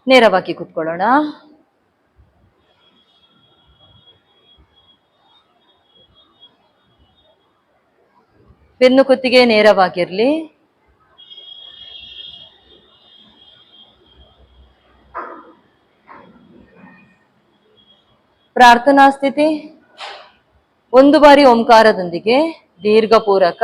ನೇರವಾಗಿ ಕೂತ್ಕೊಳ್ಳೋಣ. ಬೆನ್ನು ಕುತ್ತಿಗೆ ನೇರವಾಗಿರ್ಲಿ. ಪ್ರಾರ್ಥನಾ ಸ್ಥಿತಿ. ಒಂದು ಬಾರಿ ಓಂಕಾರದೊಂದಿಗೆ ದೀರ್ಘ ಪೂರಕ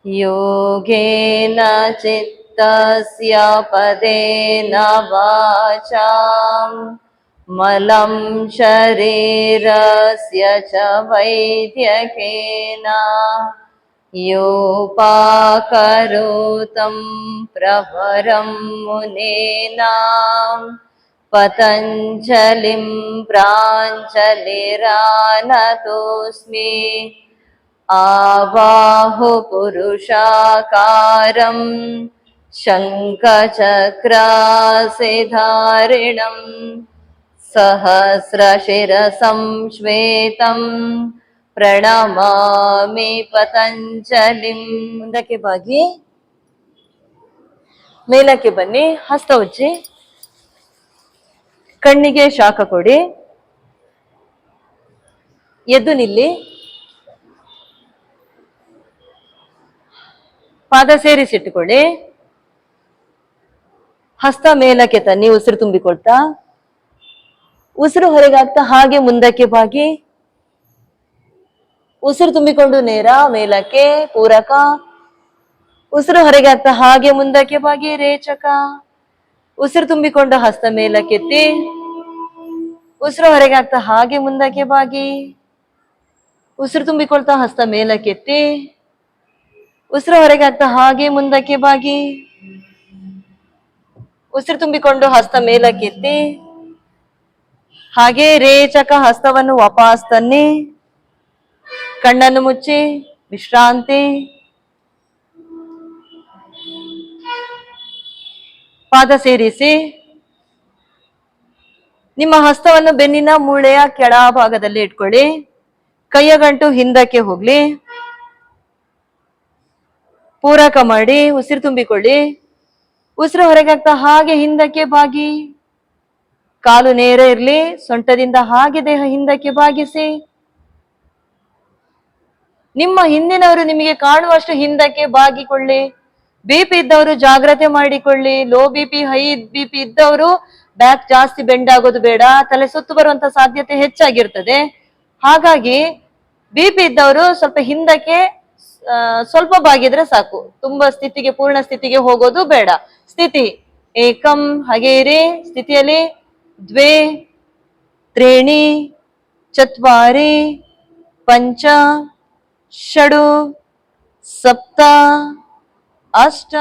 ಯೋಗೇನ ಚಿತ್ತಸ್ಯ ಪದೇನ ವಾಚಾಂ ಮಲಂ ಶರೀರಸ್ಯ ಚ ವೈದ್ಯಕೇನ ಯೋಪಾಕರೋತಂ ಪ್ರವರಂ ಮುನೇನಾಂ ಪತಂಜಲಿಂ ಪ್ರಾಂಜಲಿರಾನತೋಸ್ಮಿ ಆವಾಹು ಪುರುಷಾಕಾರಂ ಶಂಖಚಕ್ರಾಸಿಧಾರಿಣಂ ಸಹಸ್ರಶಿರಸಂ ಶ್ವೇತಂ ಪ್ರಣಮಾಮಿ ಪತಂಜಲಿಂ. ಮುಂದಕ್ಕೆ ಬಾಗಿ ಮೇಲಕ್ಕೆ ಬನ್ನಿ. ಹಸ್ತ ಉಜ್ಜಿ, ಕಣ್ಣಿಗೆ ಶಾಖ ಕೊಡಿ, ಎದ್ದು ನಿಲ್ಲಿ, ಪಾದ ಸೇರಿಸಿಟ್ಟುಕೊಳ್ಳಿ. ಹಸ್ತ ಮೇಲಕ್ಕೆ ತನ್ನಿ, ಉಸಿರು ತುಂಬಿಕೊಳ್ತಾ. ಉಸಿರು ಹೊರಗಾಗ್ತಾ ಹಾಗೆ ಮುಂದಕ್ಕೆ ಬಾಗಿ. ಉಸಿರು ತುಂಬಿಕೊಂಡು ನೇರ ಮೇಲಕ್ಕೆ ಪೂರಕ. ಉಸಿರು ಹೊರಗೆ ಆಗ್ತಾ ಹಾಗೆ ಮುಂದಕ್ಕೆ ಬಾಗಿ ರೇಚಕ. ಉಸಿರು ತುಂಬಿಕೊಂಡು ಹಸ್ತ ಮೇಲಕ್ಕೆತ್ತಿ. ಉಸಿರು ಹೊರಗೆ ಆಗ್ತಾ ಹಾಗೆ ಮುಂದಕ್ಕೆ ಬಾಗಿ. ಉಸಿರು ತುಂಬಿಕೊಳ್ತಾ ಹಸ್ತ ಮೇಲಕ್ಕೆತ್ತಿ. ಉಸಿರು ಹೊರಗೆ ಆಗ್ತಾ ಹಾಗೆ ಮುಂದಕ್ಕೆ ಬಾಗಿ. ಉಸಿರು ತುಂಬಿಕೊಂಡು ಹಸ್ತ ಮೇಲಕ್ಕೆತ್ತಿ. ಹಾಗೆ ರೇಚಕ ಹಸ್ತವನ್ನು ವಾಪಸ್ ತನ್ನಿ. ಕಣ್ಣನ್ನು ಮುಚ್ಚಿ ವಿಶ್ರಾಂತಿ. ಪಾದ ಸೇರಿಸಿ. ನಿಮ್ಮ ಹಸ್ತವನ್ನು ಬೆನ್ನಿನ ಮೂಳೆಯ ಕೆಳ ಭಾಗದಲ್ಲಿ ಇಟ್ಕೊಳ್ಳಿ. ಕೈಯ ಗಂಟು ಹಿಂದಕ್ಕೆ ಹೋಗ್ಲಿ. ಪೂರಕ ಮಾಡಿ ಉಸಿರು ತುಂಬಿಕೊಳ್ಳಿ. ಉಸಿರು ಹೊರಗಾಗ್ತಾ ಹಾಗೆ ಹಿಂದಕ್ಕೆ ಬಾಗಿ. ಕಾಲು ನೇರ ಇರ್ಲಿ. ಸೊಂಟದಿಂದ ಹಾಗೆ ದೇಹ ಹಿಂದಕ್ಕೆ ಬಾಗಿಸಿ. ನಿಮ್ಮ ಹಿಂದಿನವರು ನಿಮಗೆ ಕಾಣುವಷ್ಟು ಹಿಂದಕ್ಕೆ ಬಾಗಿಕೊಳ್ಳಿ. ಬಿಪಿ ಇದ್ದವರು ಜಾಗ್ರತೆ ಮಾಡಿಕೊಳ್ಳಿ. ಲೋ ಬಿಪಿ, ಹೈ ಬಿಪಿ ಇದ್ದವರು ಬ್ಯಾಕ್ ಜಾಸ್ತಿ ಬೆಂಡ್ ಆಗೋದು ಬೇಡ. ತಲೆ ಸುತ್ತು ಬರುವಂತ ಸಾಧ್ಯತೆ ಹೆಚ್ಚಾಗಿರ್ತದೆ. ಹಾಗಾಗಿ ಬಿಪಿ ಇದ್ದವರು ಸ್ವಲ್ಪ ಹಿಂದಕ್ಕೆ ಸ್ವಲ್ಪ ಬಾಗಿದ್ರೆ ಸಾಕು. ತುಂಬಾ ಸ್ಥಿತಿಗೆ, ಪೂರ್ಣ ಸ್ಥಿತಿಗೆ ಹೋಗೋದು ಬೇಡ. ಸ್ಥಿತಿ ಏಕಂ ಹಗೇರಿ ಸ್ಥಿತಿಯಲ್ಲಿ ದ್ವೇ ತ್ರೀಣಿ ಚತ್ವಾರಿ ಪಂಚ ಷಡು ಸಪ್ತ ಅಷ್ಟ.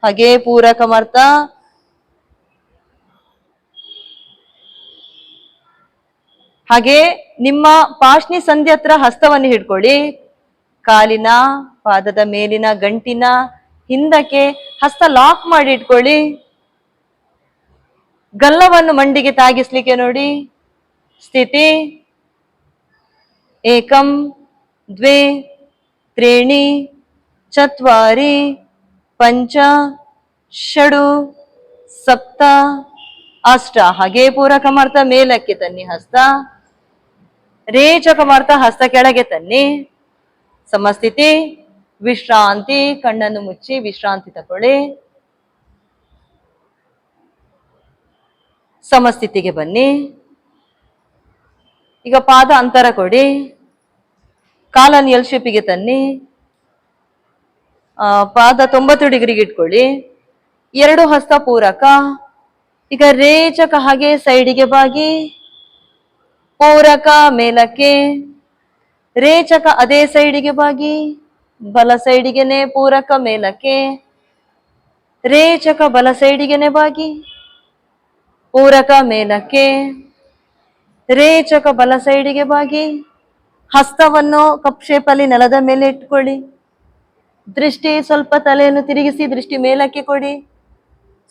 ಹಾಗೆ ಪೂರಕ ಮಾಡ್ತಾ ಹಾಗೆ ನಿಮ್ಮ ಪಾಶ್ನಿ ಸಂಧಿ ಹತ್ರ ಹಸ್ತವನ್ನು ಹಿಡ್ಕೊಳ್ಳಿ. ಕಾಲಿನ ಪಾದದ ಮೇಲಿನ ಗಂಟಿನ ಹಿಂದಕ್ಕೆ ಹಸ್ತ ಲಾಕ್ ಮಾಡಿ ಇಟ್ಕೊಳ್ಳಿ. ಗಲ್ಲವನ್ನು ಮಂಡಿಗೆ ತಾಗಿಸ್ಲಿಕ್ಕೆ ನೋಡಿ. ಸ್ಥಿತಿ ಏಕಂ ದ್ವೇ ತ್ರೀಣಿ ಚತ್ವಾರಿ ಪಂಚ ಷಡು ಸಪ್ತ ಅಷ್ಟ. ಹಾಗೆ ಪೂರಕ ಮಾಡ್ತಾ ಮೇಲಕ್ಕೆ ತನ್ನಿ ಹಸ್ತ. ರೇಚಕ ಮಾಡ್ತಾ ಹಸ್ತ ಕೆಳಗೆ ತನ್ನಿ. ಸಮಸ್ಥಿತಿ ವಿಶ್ರಾಂತಿ. ಕಣ್ಣನ್ನು ಮುಚ್ಚಿ ವಿಶ್ರಾಂತಿ ತಗೊಳ್ಳಿ. ಸಮಸ್ಥಿತಿಗೆ ಬನ್ನಿ. ಈಗ ಪಾದ ಅಂತರ ಕೊಡಿ. ಕಾಲನ್ನು ಎಲ್ ಶೇಪಿಗೆ ತನ್ನಿ. ಪಾದ 90 ಡಿಗ್ರಿಗೆ ಇಟ್ಕೊಳ್ಳಿ. ಎರಡು ಹಸ್ತ ಪೂರಕ. ಈಗ ರೇಚಕ ಹಾಗೆ ಸೈಡಿಗೆ ಬಾಗಿ. ಪೂರಕ ಮೇಲಕ್ಕೆ. ರೇಚಕ ಅದೇ ಸೈಡಿಗೆ ಬಾಗಿ. ಬಲ ಸೈಡಿಗೆನೆ ಪೂರಕ ಮೇಲಕ್ಕೆ. ರೇಚಕ ಬಲ ಸೈಡಿಗೆನೆ ಬಾಗಿ. ಪೂರಕ ಮೇಲಕ್ಕೆ. ರೇಚಕ ಬಲ ಸೈಡಿಗೆ ಬಾಗಿ. ಹಸ್ತವನ್ನು ಕಪ್ ಶೇಪಲ್ಲಿ ನೆಲದ ಮೇಲೆ ಇಟ್ಕೊಳ್ಳಿ. ದೃಷ್ಟಿ ಸ್ವಲ್ಪ ತಲೆಯನ್ನು ತಿರುಗಿಸಿ ದೃಷ್ಟಿ ಮೇಲಕ್ಕೆ ಕೊಡಿ.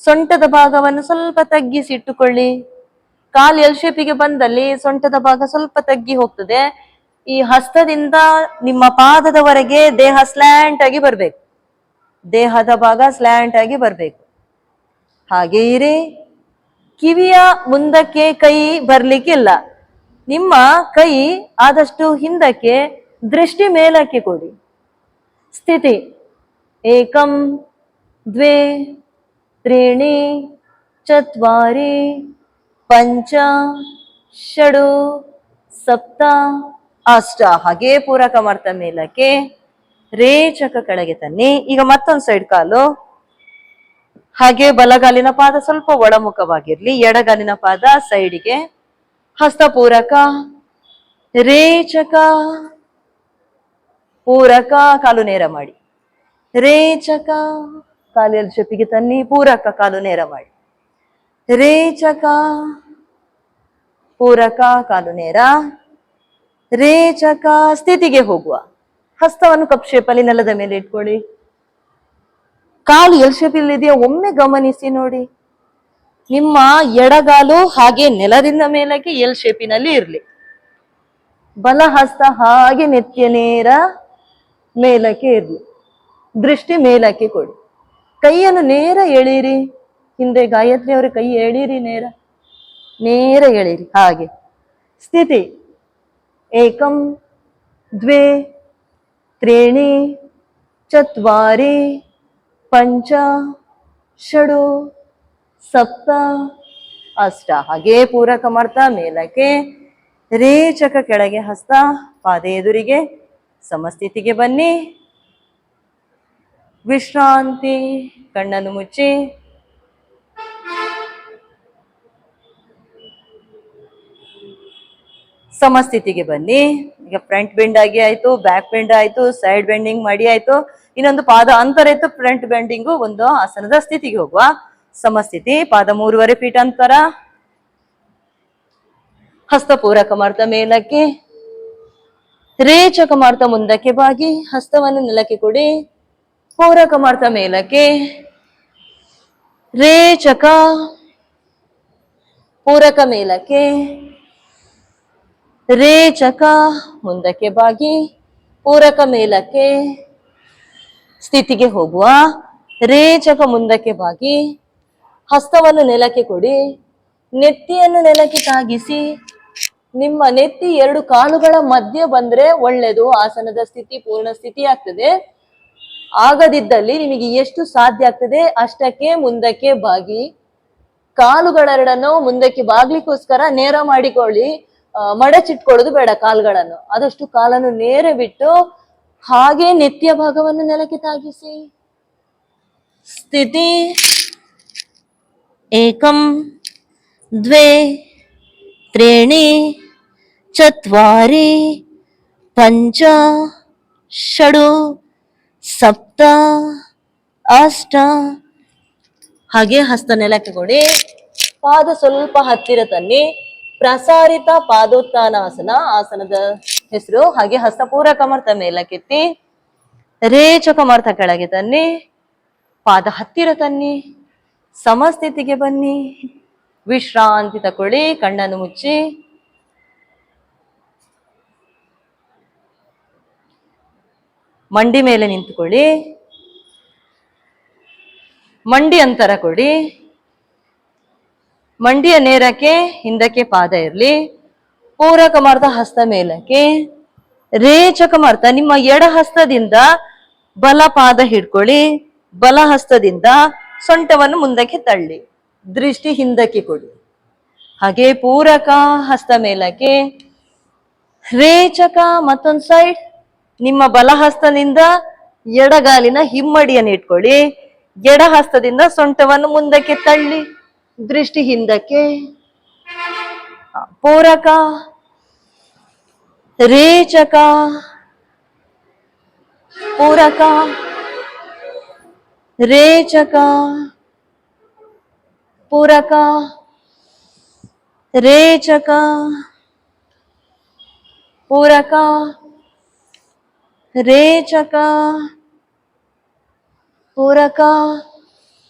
ಸೊಂಟದ ಭಾಗವನ್ನು ಸ್ವಲ್ಪ ತಗ್ಗಿಸಿ ಇಟ್ಟುಕೊಳ್ಳಿ. ಕಾಲು ಎಲ್ ಶೇಪಿಗೆ ಬಂದಲ್ಲಿ ಸೊಂಟದ ಭಾಗ ಸ್ವಲ್ಪ ತಗ್ಗಿ ಹೋಗ್ತದೆ. ಈ ಹಸ್ತದಿಂದ ನಿಮ್ಮ ಪಾದದವರೆಗೆ ದೇಹ ಸ್ಲ್ಯಾಂಟ್ ಆಗಿ ಬರ್ಬೇಕು. ದೇಹದ ಭಾಗ ಸ್ಲ್ಯಾಂಟ್ ಆಗಿ ಬರ್ಬೇಕು. ಹಾಗೆ ಇರಿ. ಕಿವಿಯ ಮುಂದಕ್ಕೆ ಕೈ ಬರ್ಲಿಕ್ಕಿಲ್ಲ. ನಿಮ್ಮ ಕೈ ಆದಷ್ಟು ಹಿಂದಕ್ಕೆ, ದೃಷ್ಟಿ ಮೇಲಕ್ಕೆ ಕೊಡಿ. ಸ್ಥಿತಿ ಏಕಂ ದ್ವೇ ತ್ರೀಣಿ ಚತ್ವಾರಿ ಪಂಚ ಷಡು ಸಪ್ತ ಅಷ್ಟ. ಹಾಗೆ ಪೂರಕ ಮಾಡ್ತ ಮೇಲಕ್ಕೆ, ರೇಚಕ ಕೆಳಗೆ ತನ್ನಿ. ಈಗ ಮತ್ತೊಂದು ಸೈಡ್ ಕಾಲು. ಹಾಗೆ ಬಲಗಾಲಿನ ಪಾದ ಸ್ವಲ್ಪ ಒಳಮುಖವಾಗಿರ್ಲಿ, ಎಡಗಾಲಿನ ಪಾದ ಸೈಡಿಗೆ. ಹಸ್ತ ಪೂರಕ, ರೇಚಕ, ಪೂರಕ, ಕಾಲು ನೇರ ಮಾಡಿ. ರೇಚಕ, ಕಾಲು ಎಲ್ ಶೇಪಿಗೆ ತನ್ನಿ. ಪೂರಕ, ಕಾಲು ನೇರ ಮಾಡಿ. ರೇಚಕ, ಪೂರಕ, ಕಾಲು ನೇರ. ರೇಚಕ. ಸ್ಥಿತಿಗೆ ಹೋಗುವ. ಹಸ್ತವನ್ನು ಕಪ್ ಶೇಪಲ್ಲಿ ನೆಲದ ಮೇಲೆ ಇಟ್ಕೊಳ್ಳಿ. ಕಾಲು ಎಲ್ ಶೇಪಲ್ಲಿ ಇದೆಯಾ ಒಮ್ಮೆ ಗಮನಿಸಿ ನೋಡಿ. ನಿಮ್ಮ ಎಡಗಾಲು ಹಾಗೆ ನೆಲದಿಂದ ಮೇಲಕ್ಕೆ ಎಲ್ ಶೇಪಿನಲ್ಲಿ ಇರ್ಲಿ. ಬಲ ಹಸ್ತ ಹಾಗೆ ನೆತ್ತಿಯ ನೇರ ಮೇಲಕ್ಕೆ ಇರ್ಲಿ. ದೃಷ್ಟಿ ಮೇಲಕ್ಕೆ ಕೊಡಿ. ಕೈಯನ್ನು ನೇರ ಎಳೀರಿ. ಹಿಂದೆ ಗಾಯತ್ರಿ ಅವರ ಕೈ ಎಳೀರಿ, ನೇರ ನೇರ ಎಳೀರಿ. ಹಾಗೆ ಸ್ಥಿತಿ ಏಕಂ ದ್ವೇ ತ್ರೀಣಿ ಚತ್ವಾರಿ ಪಂಚ ಷಡು ಸಪ್ತ ಅಷ್ಟ. ಹಾಗೆ ಪೂರಕ ಮಾಡ್ತಾ ಮೇಲಕ್ಕೆ, ರೇಚಕ ಕೆಳಗೆ. ಹಸ್ತ ಪಾದ ಎದುರಿಗೆ. ಸಮಸ್ಥಿತಿಗೆ ಬನ್ನಿ. ವಿಶ್ರಾಂತಿ. ಕಣ್ಣನ್ನು ಮುಚ್ಚಿ. ಸಮಸ್ಥಿತಿಗೆ ಬನ್ನಿ. ಈಗ ಫ್ರಂಟ್ ಬೆಂಡ್ ಆಗಿ ಆಯ್ತು, ಬ್ಯಾಕ್ ಬೆಂಡ್ ಆಯ್ತು, ಸೈಡ್ ಬೆಂಡಿಂಗ್ ಮಾಡಿ ಆಯ್ತು. ಇನ್ನೊಂದು ಪಾದ ಅಂತರ ಇತ್ತು, ಫ್ರಂಟ್ ಬೆಂಡಿಂಗು. ಒಂದು ಆಸನದ ಸ್ಥಿತಿಗೆ ಹೋಗುವ. ಸಮಸ್ಥಿತಿ. ಪಾದ 3.5 ಫೀಟ್ ಅಂತರ. ಹಸ್ತ ಪೂರಕ ಮಾಡ್ತಾ ಮೇಲಕ್ಕೆ, ರೇಚಕ ಮಾಡ್ತಾ ಮುಂದಕ್ಕೆ ಬಾಗಿ. ಹಸ್ತವನ್ನು ನೆಲಕ್ಕೆ ಕೊಡಿ. ಪೂರಕ ಮಾಡ್ತಾ ಮೇಲಕ್ಕೆ, ರೇಚಕ, ಪೂರಕ ಮೇಲಕ್ಕೆ, ರೇಚಕ, ಮುಂದಕ್ಕೆ ಬಾಗಿ. ಪೂರಕ ಮೇಲಕ್ಕೆ, ಸ್ಥಿತಿಗೆ ಹೋಗುವ. ರೇಚಕ ಮುಂದಕ್ಕೆ ಬಾಗಿ. ಹಸ್ತವನ್ನು ನೆಲಕ್ಕೆ ಕೊಡಿ. ನೆತ್ತಿಯನ್ನು ನೆಲಕ್ಕೆ ತಾಗಿಸಿ. ನಿಮ್ಮ ನೆತ್ತಿ 2 ಕಾಲುಗಳ ಮಧ್ಯೆ ಬಂದ್ರೆ ಒಳ್ಳೆದು. ಆಸನದ ಸ್ಥಿತಿ ಪೂರ್ಣ ಸ್ಥಿತಿ ಆಗ್ತದೆ. ಆಗದಿದ್ದಲ್ಲಿ ನಿಮಗೆ ಎಷ್ಟು ಸಾಧ್ಯ ಆಗ್ತದೆ ಅಷ್ಟಕ್ಕೆ ಮುಂದಕ್ಕೆ ಬಾಗಿ. ಕಾಲುಗಳೆರಡನ್ನು ಮುಂದಕ್ಕೆ ಬಾಗ್ಲಿಕ್ಕೋಸ್ಕರ ನೇರ ಮಾಡಿಕೊಳ್ಳಿ. ಮಡಚಿಟ್ಕೊಳ್ಳೋದು ಬೇಡ ಕಾಲುಗಳನ್ನು. ಆದಷ್ಟು ಕಾಲನ್ನು ನೇರ ಬಿಟ್ಟು ಹಾಗೆ ನೆತ್ತಿಯ ಭಾಗವನ್ನು ನೆಲಕ್ಕೆ ತಾಗಿಸಿ. ಸ್ಥಿತಿ ಏಕಂ ದ್ವೇ ತ್ರೀಣಿ ಚತ್ವಾರಿ ಪಂಚ ಷಡು ಸಪ್ತ ಅಷ್ಟ. ಹಾಗೆ ಹಸ್ತ ನೆಲಕ್ಕೆ ಕೊಡಿ. ಪಾದ ಸ್ವಲ್ಪ ಹತ್ತಿರ ತನ್ನಿ. ಪ್ರಸಾರಿತ ಪಾದೋತ್ಥಾನಾಸನ ಆಸನದ ಹೆಸರು. ಹಾಗೆ ಹಸ್ತ ಪೂರಕ ಮಾಡ್ತಾ ಮೇಲಕ್ಕೆತ್ತಿ. ರೇಚಕ ಮಾಡ್ತಾ ಕೆಳಗೆ ತನ್ನಿ. ಪಾದ ಹತ್ತಿರ ತನ್ನಿ. ಸಮಸ್ಥಿತಿಗೆ ಬನ್ನಿ. ವಿಶ್ರಾಂತಿ ತಕೊಳ್ಳಿ. ಕಣ್ಣನ್ನು ಮುಚ್ಚಿ. ಮಂಡಿ ಮೇಲೆ ನಿಂತುಕೊಳ್ಳಿ. ಮಂಡಿ ಅಂತರ ಕೊಡಿ. ಮಂಡಿಯ ನೇರಕ್ಕೆ ಹಿಂದಕ್ಕೆ ಪಾದ ಇರಲಿ. ಪೂರಕ ಮಾಡ್ತಾ ಹಸ್ತ ಮೇಲಕ್ಕೆ. ರೇಚಕ ಮಾಡ್ತಾ ನಿಮ್ಮ ಎಡ ಹಸ್ತದಿಂದ ಬಲ ಪಾದ ಹಿಡ್ಕೊಳ್ಳಿ. ಬಲ ಹಸ್ತದಿಂದ ಸೊಂಟವನ್ನು ಮುಂದಕ್ಕೆ ತಳ್ಳಿ. ದೃಷ್ಟಿ ಹಿಂದಕ್ಕೆ ಕೊಡಿ. ಹಾಗೆ ಪೂರಕ ಹಸ್ತ ಮೇಲಕ್ಕೆ. ರೇಚಕ ಮತ್ತೊಂದು ಸೈಡ್. ನಿಮ್ಮ ಬಲ ಹಸ್ತದಿಂದ ಎಡಗಾಲಿನ ಹಿಮ್ಮಡಿಯನ್ನು ಇಟ್ಕೊಳ್ಳಿ. ಎಡ ಹಸ್ತದಿಂದ ಸೊಂಟವನ್ನು ಮುಂದಕ್ಕೆ ತಳ್ಳಿ. ದೃಷ್ಟಿ ಹಿಂದಕ್ಕೆ. ಪೂರಕ, ರೇಚಕ, ಪೂರಕ, ರೇಚಕ, ಪೂರಕ, ರೇಚಕ, ಪೂರಕ, ರೇಚಕ, ಪೂರಕ,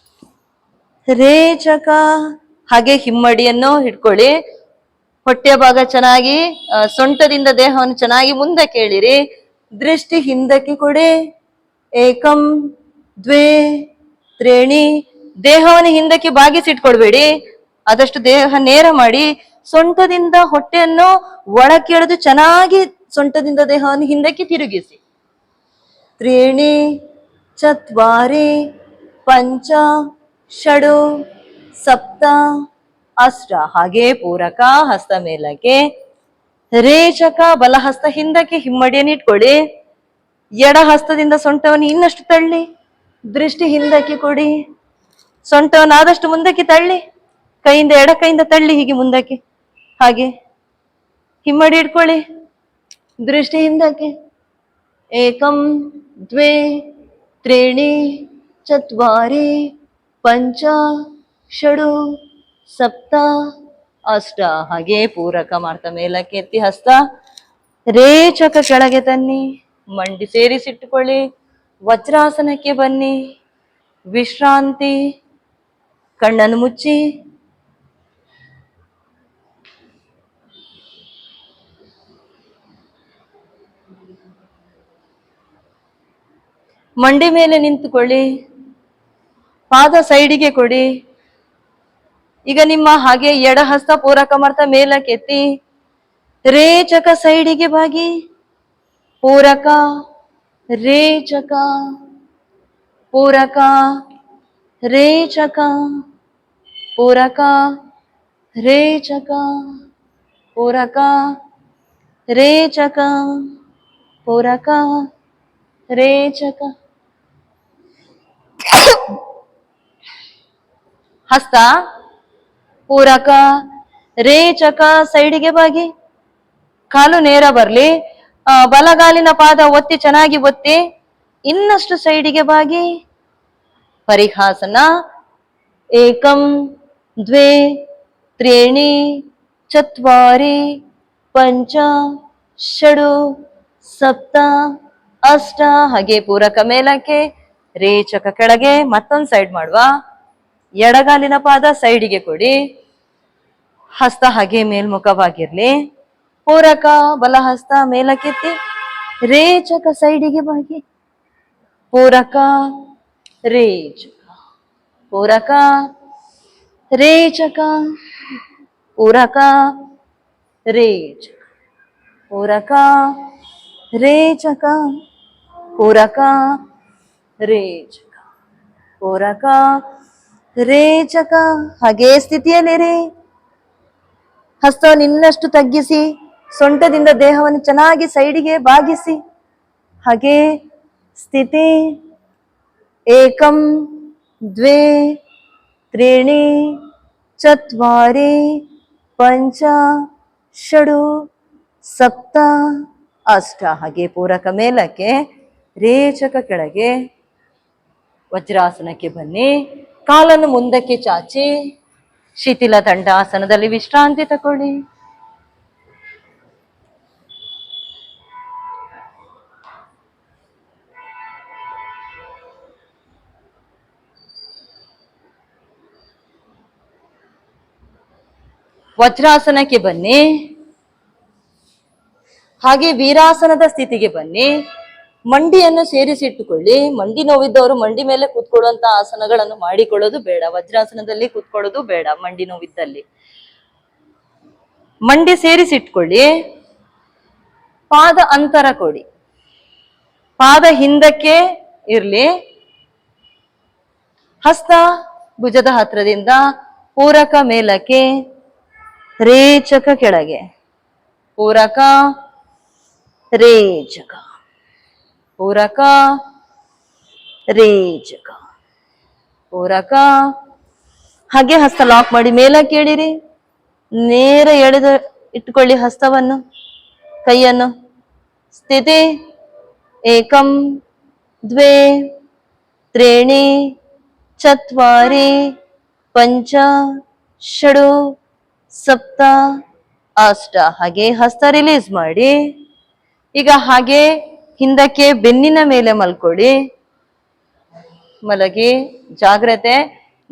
ರೇಚಕ. ಹಾಗೆ ಹಿಮ್ಮಡಿಯನ್ನು ಹಿಡ್ಕೊಳ್ಳಿ. ಹೊಟ್ಟೆಯ ಭಾಗ ಚೆನ್ನಾಗಿ ಸೊಂಟದಿಂದ ದೇಹವನ್ನು ಚೆನ್ನಾಗಿ ಮುಂದಕ್ಕೆ ಎಳಿರಿ. ದೃಷ್ಟಿ ಹಿಂದಕ್ಕೆ ಕೊಡಿ. ಏಕಂ ದ್ವೇ ತ್ರೇಣಿ. ದೇಹವನ್ನು ಹಿಂದಕ್ಕೆ ಬಾಗಿಸಿಟ್ಕೊಳ್ಬೇಡಿ, ಆದಷ್ಟು ದೇಹ ನೇರ ಮಾಡಿ. ಸೊಂಟದಿಂದ ಹೊಟ್ಟೆಯನ್ನು ಒಳಕ್ಕೆ ಎಳೆದು ಚೆನ್ನಾಗಿ ಸೊಂಟದಿಂದ ದೇಹವನ್ನು ಹಿಂದಕ್ಕೆ ತಿರುಗಿಸಿ. ತ್ರೀಣಿ ಚತ್ವಾರಿ ಪಂಚ ಷಡು ಸಪ್ತ ಅಷ್ಟ. ಹಾಗೆ ಪೂರಕ, ಹಸ್ತ ಮೇಲಕ್ಕೆ. ರೇಚಕ, ಬಲಹಸ್ತ ಹಿಂದಕ್ಕೆ ಹಿಮ್ಮಡಿಯನ್ನು ಇಟ್ಕೊಳ್ಳಿ. ಎಡ ಹಸ್ತದಿಂದ ಸೊಂಟವನ್ನು ಇನ್ನಷ್ಟು ತಳ್ಳಿ. ದೃಷ್ಟಿ ಹಿಂದಕ್ಕೆ ಕೊಡಿ. ಸೊಂಟವನ್ನು ಆದಷ್ಟು ಮುಂದಕ್ಕೆ ತಳ್ಳಿ. ಕೈಯಿಂದ ಎಡ ಕೈಯಿಂದ ತಳ್ಳಿ, ಹೀಗೆ ಮುಂದಕ್ಕೆ. ಹಾಗೆ ಹಿಮ್ಮಡಿ ಇಟ್ಕೊಳ್ಳಿ. ದೃಷ್ಟಿ ಹಿಂದಕ್ಕೆ. ಏಕಂ ದ್ವೇ ತ್ರೀಣಿ ಚತ್ವಾರಿ ಪಂಚ ಷಡು ಸಪ್ತ ಅಷ್ಟ. ಹಾಗೆ ಪೂರಕ ಮಾಡ್ತಾ ಮೇಲಕ್ಕೆ ಎತ್ತಿ ಹಸ್ತ. ರೇಚಕ ಕೆಳಗೆ ತನ್ನಿ. ಮಂಡಿ ಸೇರಿಸಿಟ್ಟುಕೊಳ್ಳಿ. ವಜ್ರಾಸನಕ್ಕೆ ಬನ್ನಿ. ವಿಶ್ರಾಂತಿ. ಕಣ್ಣನ್ನು ಮುಚ್ಚಿ. ಮಂಡಿ ಮೇಲೆ ನಿಂತುಕೊಳ್ಳಿ. ಪಾದ ಸೈಡಿಗೆ ಕೊಡಿ. ಈಗ ನಿಮ್ಮ ಹಾಗೆ ಎಡ ಹಸ್ತ ಪೂರಕ ಮಾಡ್ತಾ ಮೇಲಕ್ಕೆ ಎತ್ತಿ. ರೇಚಕ ಸೈಡಿಗೆ ಬಾಗಿ. ಪೂರಕ ರೇಚಕ ಪೂರಕ ರೇಚಕ ಪೂರಕ ರೇಚಕ ಪೂರಕ ರೇಚಕ ಪೂರಕ ರೇಚಕ. ಹಸ್ತ ಪೂರಕ ರೇಚಕ ಸೈಡಿಗೆ ಬಾಗಿ. ಕಾಲು ನೇರ ಬರ್ಲಿ. ಬಲಗಾಲಿನ ಪಾದ ಒತ್ತಿ ಚೆನ್ನಾಗಿ ಒತ್ತಿ. ಇನ್ನಷ್ಟು ಸೈಡಿಗೆ ಬಾಗಿ. ಪರಿಹಾಸನ. ಏಕಂ ದ್ವೇ ತ್ರೀಣಿ ಚತ್ವಾರಿ ಪಂಚ ಷಡು ಸಪ್ತ ಅಷ್ಟ. ಹಾಗೆ ಪೂರಕ ಮೇಲಕ್ಕೆ, ರೇಚಕ ಕೆಳಗೆ. ಮತ್ತೊಂದು ಸೈಡ್ ಮಾಡುವ. ಎಡಗಾಲಿನ ಪಾದ ಸೈಡಿಗೆ ಕೊಡಿ. ಹಸ್ತ ಹಾಗೆ ಮೇಲ್ಮುಖವಾಗಿರ್ಲಿ. ಪೂರಕ ಬಲಹಸ್ತ ಮೇಲಕ್ಕೆತ್ತಿ. ರೇಚಕ ಸೈಡಿಗೆ ಬಾಗಿ. ಪೂರಕ ರೇಚಕ ಪೂರಕ ರೇಚಕ ಪೂರಕ ರೇಚಕ ಪೂರಕ ರೇಚಕ ಪೂರಕ ರೇಚಕ ಪೂರಕ ರೇಚಕ. ಹಾಗೆ ಸ್ಥಿತಿಯಲ್ಲಿರಿ. ಹಸ್ತವನ್ನು ಇನ್ನಷ್ಟು ತಗ್ಗಿಸಿ. ಸೊಂಟದಿಂದ ದೇಹವನ್ನು ಚೆನ್ನಾಗಿ ಸೈಡಿಗೆ ಬಾಗಿಸಿ. ಹಾಗೆ ಸ್ಥಿತಿ. ಏಕಂ ದ್ವೇ ತ್ರೀಣಿ ಚತ್ವಾರಿ ಪಂಚ ಷಡು ಸಪ್ತ ಅಷ್ಟ. ಹಾಗೆ ಪೂರಕ ಮೇಲಕ್ಕೆ, ರೇಚಕ ಕೆಳಗೆ. ವಜ್ರಾಸನಕ್ಕೆ ಬನ್ನಿ. ಕಾಲನ್ನು ಮುಂದಕ್ಕೆ ಚಾಚಿ ಶಿಥಿಲ ದಂಡಾಸನದಲ್ಲಿ ವಿಶ್ರಾಂತಿ ತಗೊಳ್ಳಿ. ವಜ್ರಾಸನಕ್ಕೆ ಬನ್ನಿ. ಹಾಗೆ ವೀರಾಸನದ ಸ್ಥಿತಿಗೆ ಬನ್ನಿ. ಮಂಡಿಯನ್ನು ಸೇರಿಸಿಟ್ಟುಕೊಳ್ಳಿ. ಮಂಡಿ ನೋವಿದ್ದವರು ಮಂಡಿ ಮೇಲೆ ಕೂತ್ಕೊಳ್ಳುವಂತ ಆಸನಗಳನ್ನು ಮಾಡಿಕೊಳ್ಳೋದು ಬೇಡ. ವಜ್ರಾಸನದಲ್ಲಿ ಕೂತ್ಕೊಳ್ಳೋದು ಬೇಡ ಮಂಡಿ ನೋವಿದ್ದಲ್ಲಿ. ಮಂಡಿ ಸೇರಿಸಿಟ್ಕೊಳ್ಳಿ. ಪಾದ ಅಂತರ ಕೊಡಿ. ಪಾದ ಹಿಂದಕ್ಕೆ ಇರ್ಲಿ. ಹಸ್ತ ಭುಜದ ಹತ್ರದಿಂದ. ಪೂರಕ ಮೇಲಕ್ಕೆ, ರೇಚಕ ಕೆಳಗೆ. ಪೂರಕ ರೇಚಕ ಪೂರಕ ರೇಚಕ ಪೂರಕ. ಹಾಗೆ ಹಸ್ತ ಲಾಕ್ ಮಾಡಿ ಮೇಲಕ್ಕೆ ಎಳಿರಿ. ನೇರ ಎಳೆದು ಇಟ್ಕೊಳ್ಳಿ ಹಸ್ತವನ್ನು, ಕೈಯನ್ನು. ಸ್ಥಿತಿ. ಏಕಂ ದ್ವೇ ತ್ರೀಣಿ ಚತ್ವಾರಿ ಪಂಚ ಷಡು ಸಪ್ತ ಅಷ್ಟ. ಹಾಗೆ ಹಸ್ತ ರಿಲೀಸ್ ಮಾಡಿ. ಈಗ ಹಾಗೆ ಹಿಂದಕ್ಕೆ ಬೆನ್ನಿನ ಮೇಲೆ ಮಲ್ಕೊಳ್ಳಿ. ಮಲಗಿ. ಜಾಗ್ರತೆ.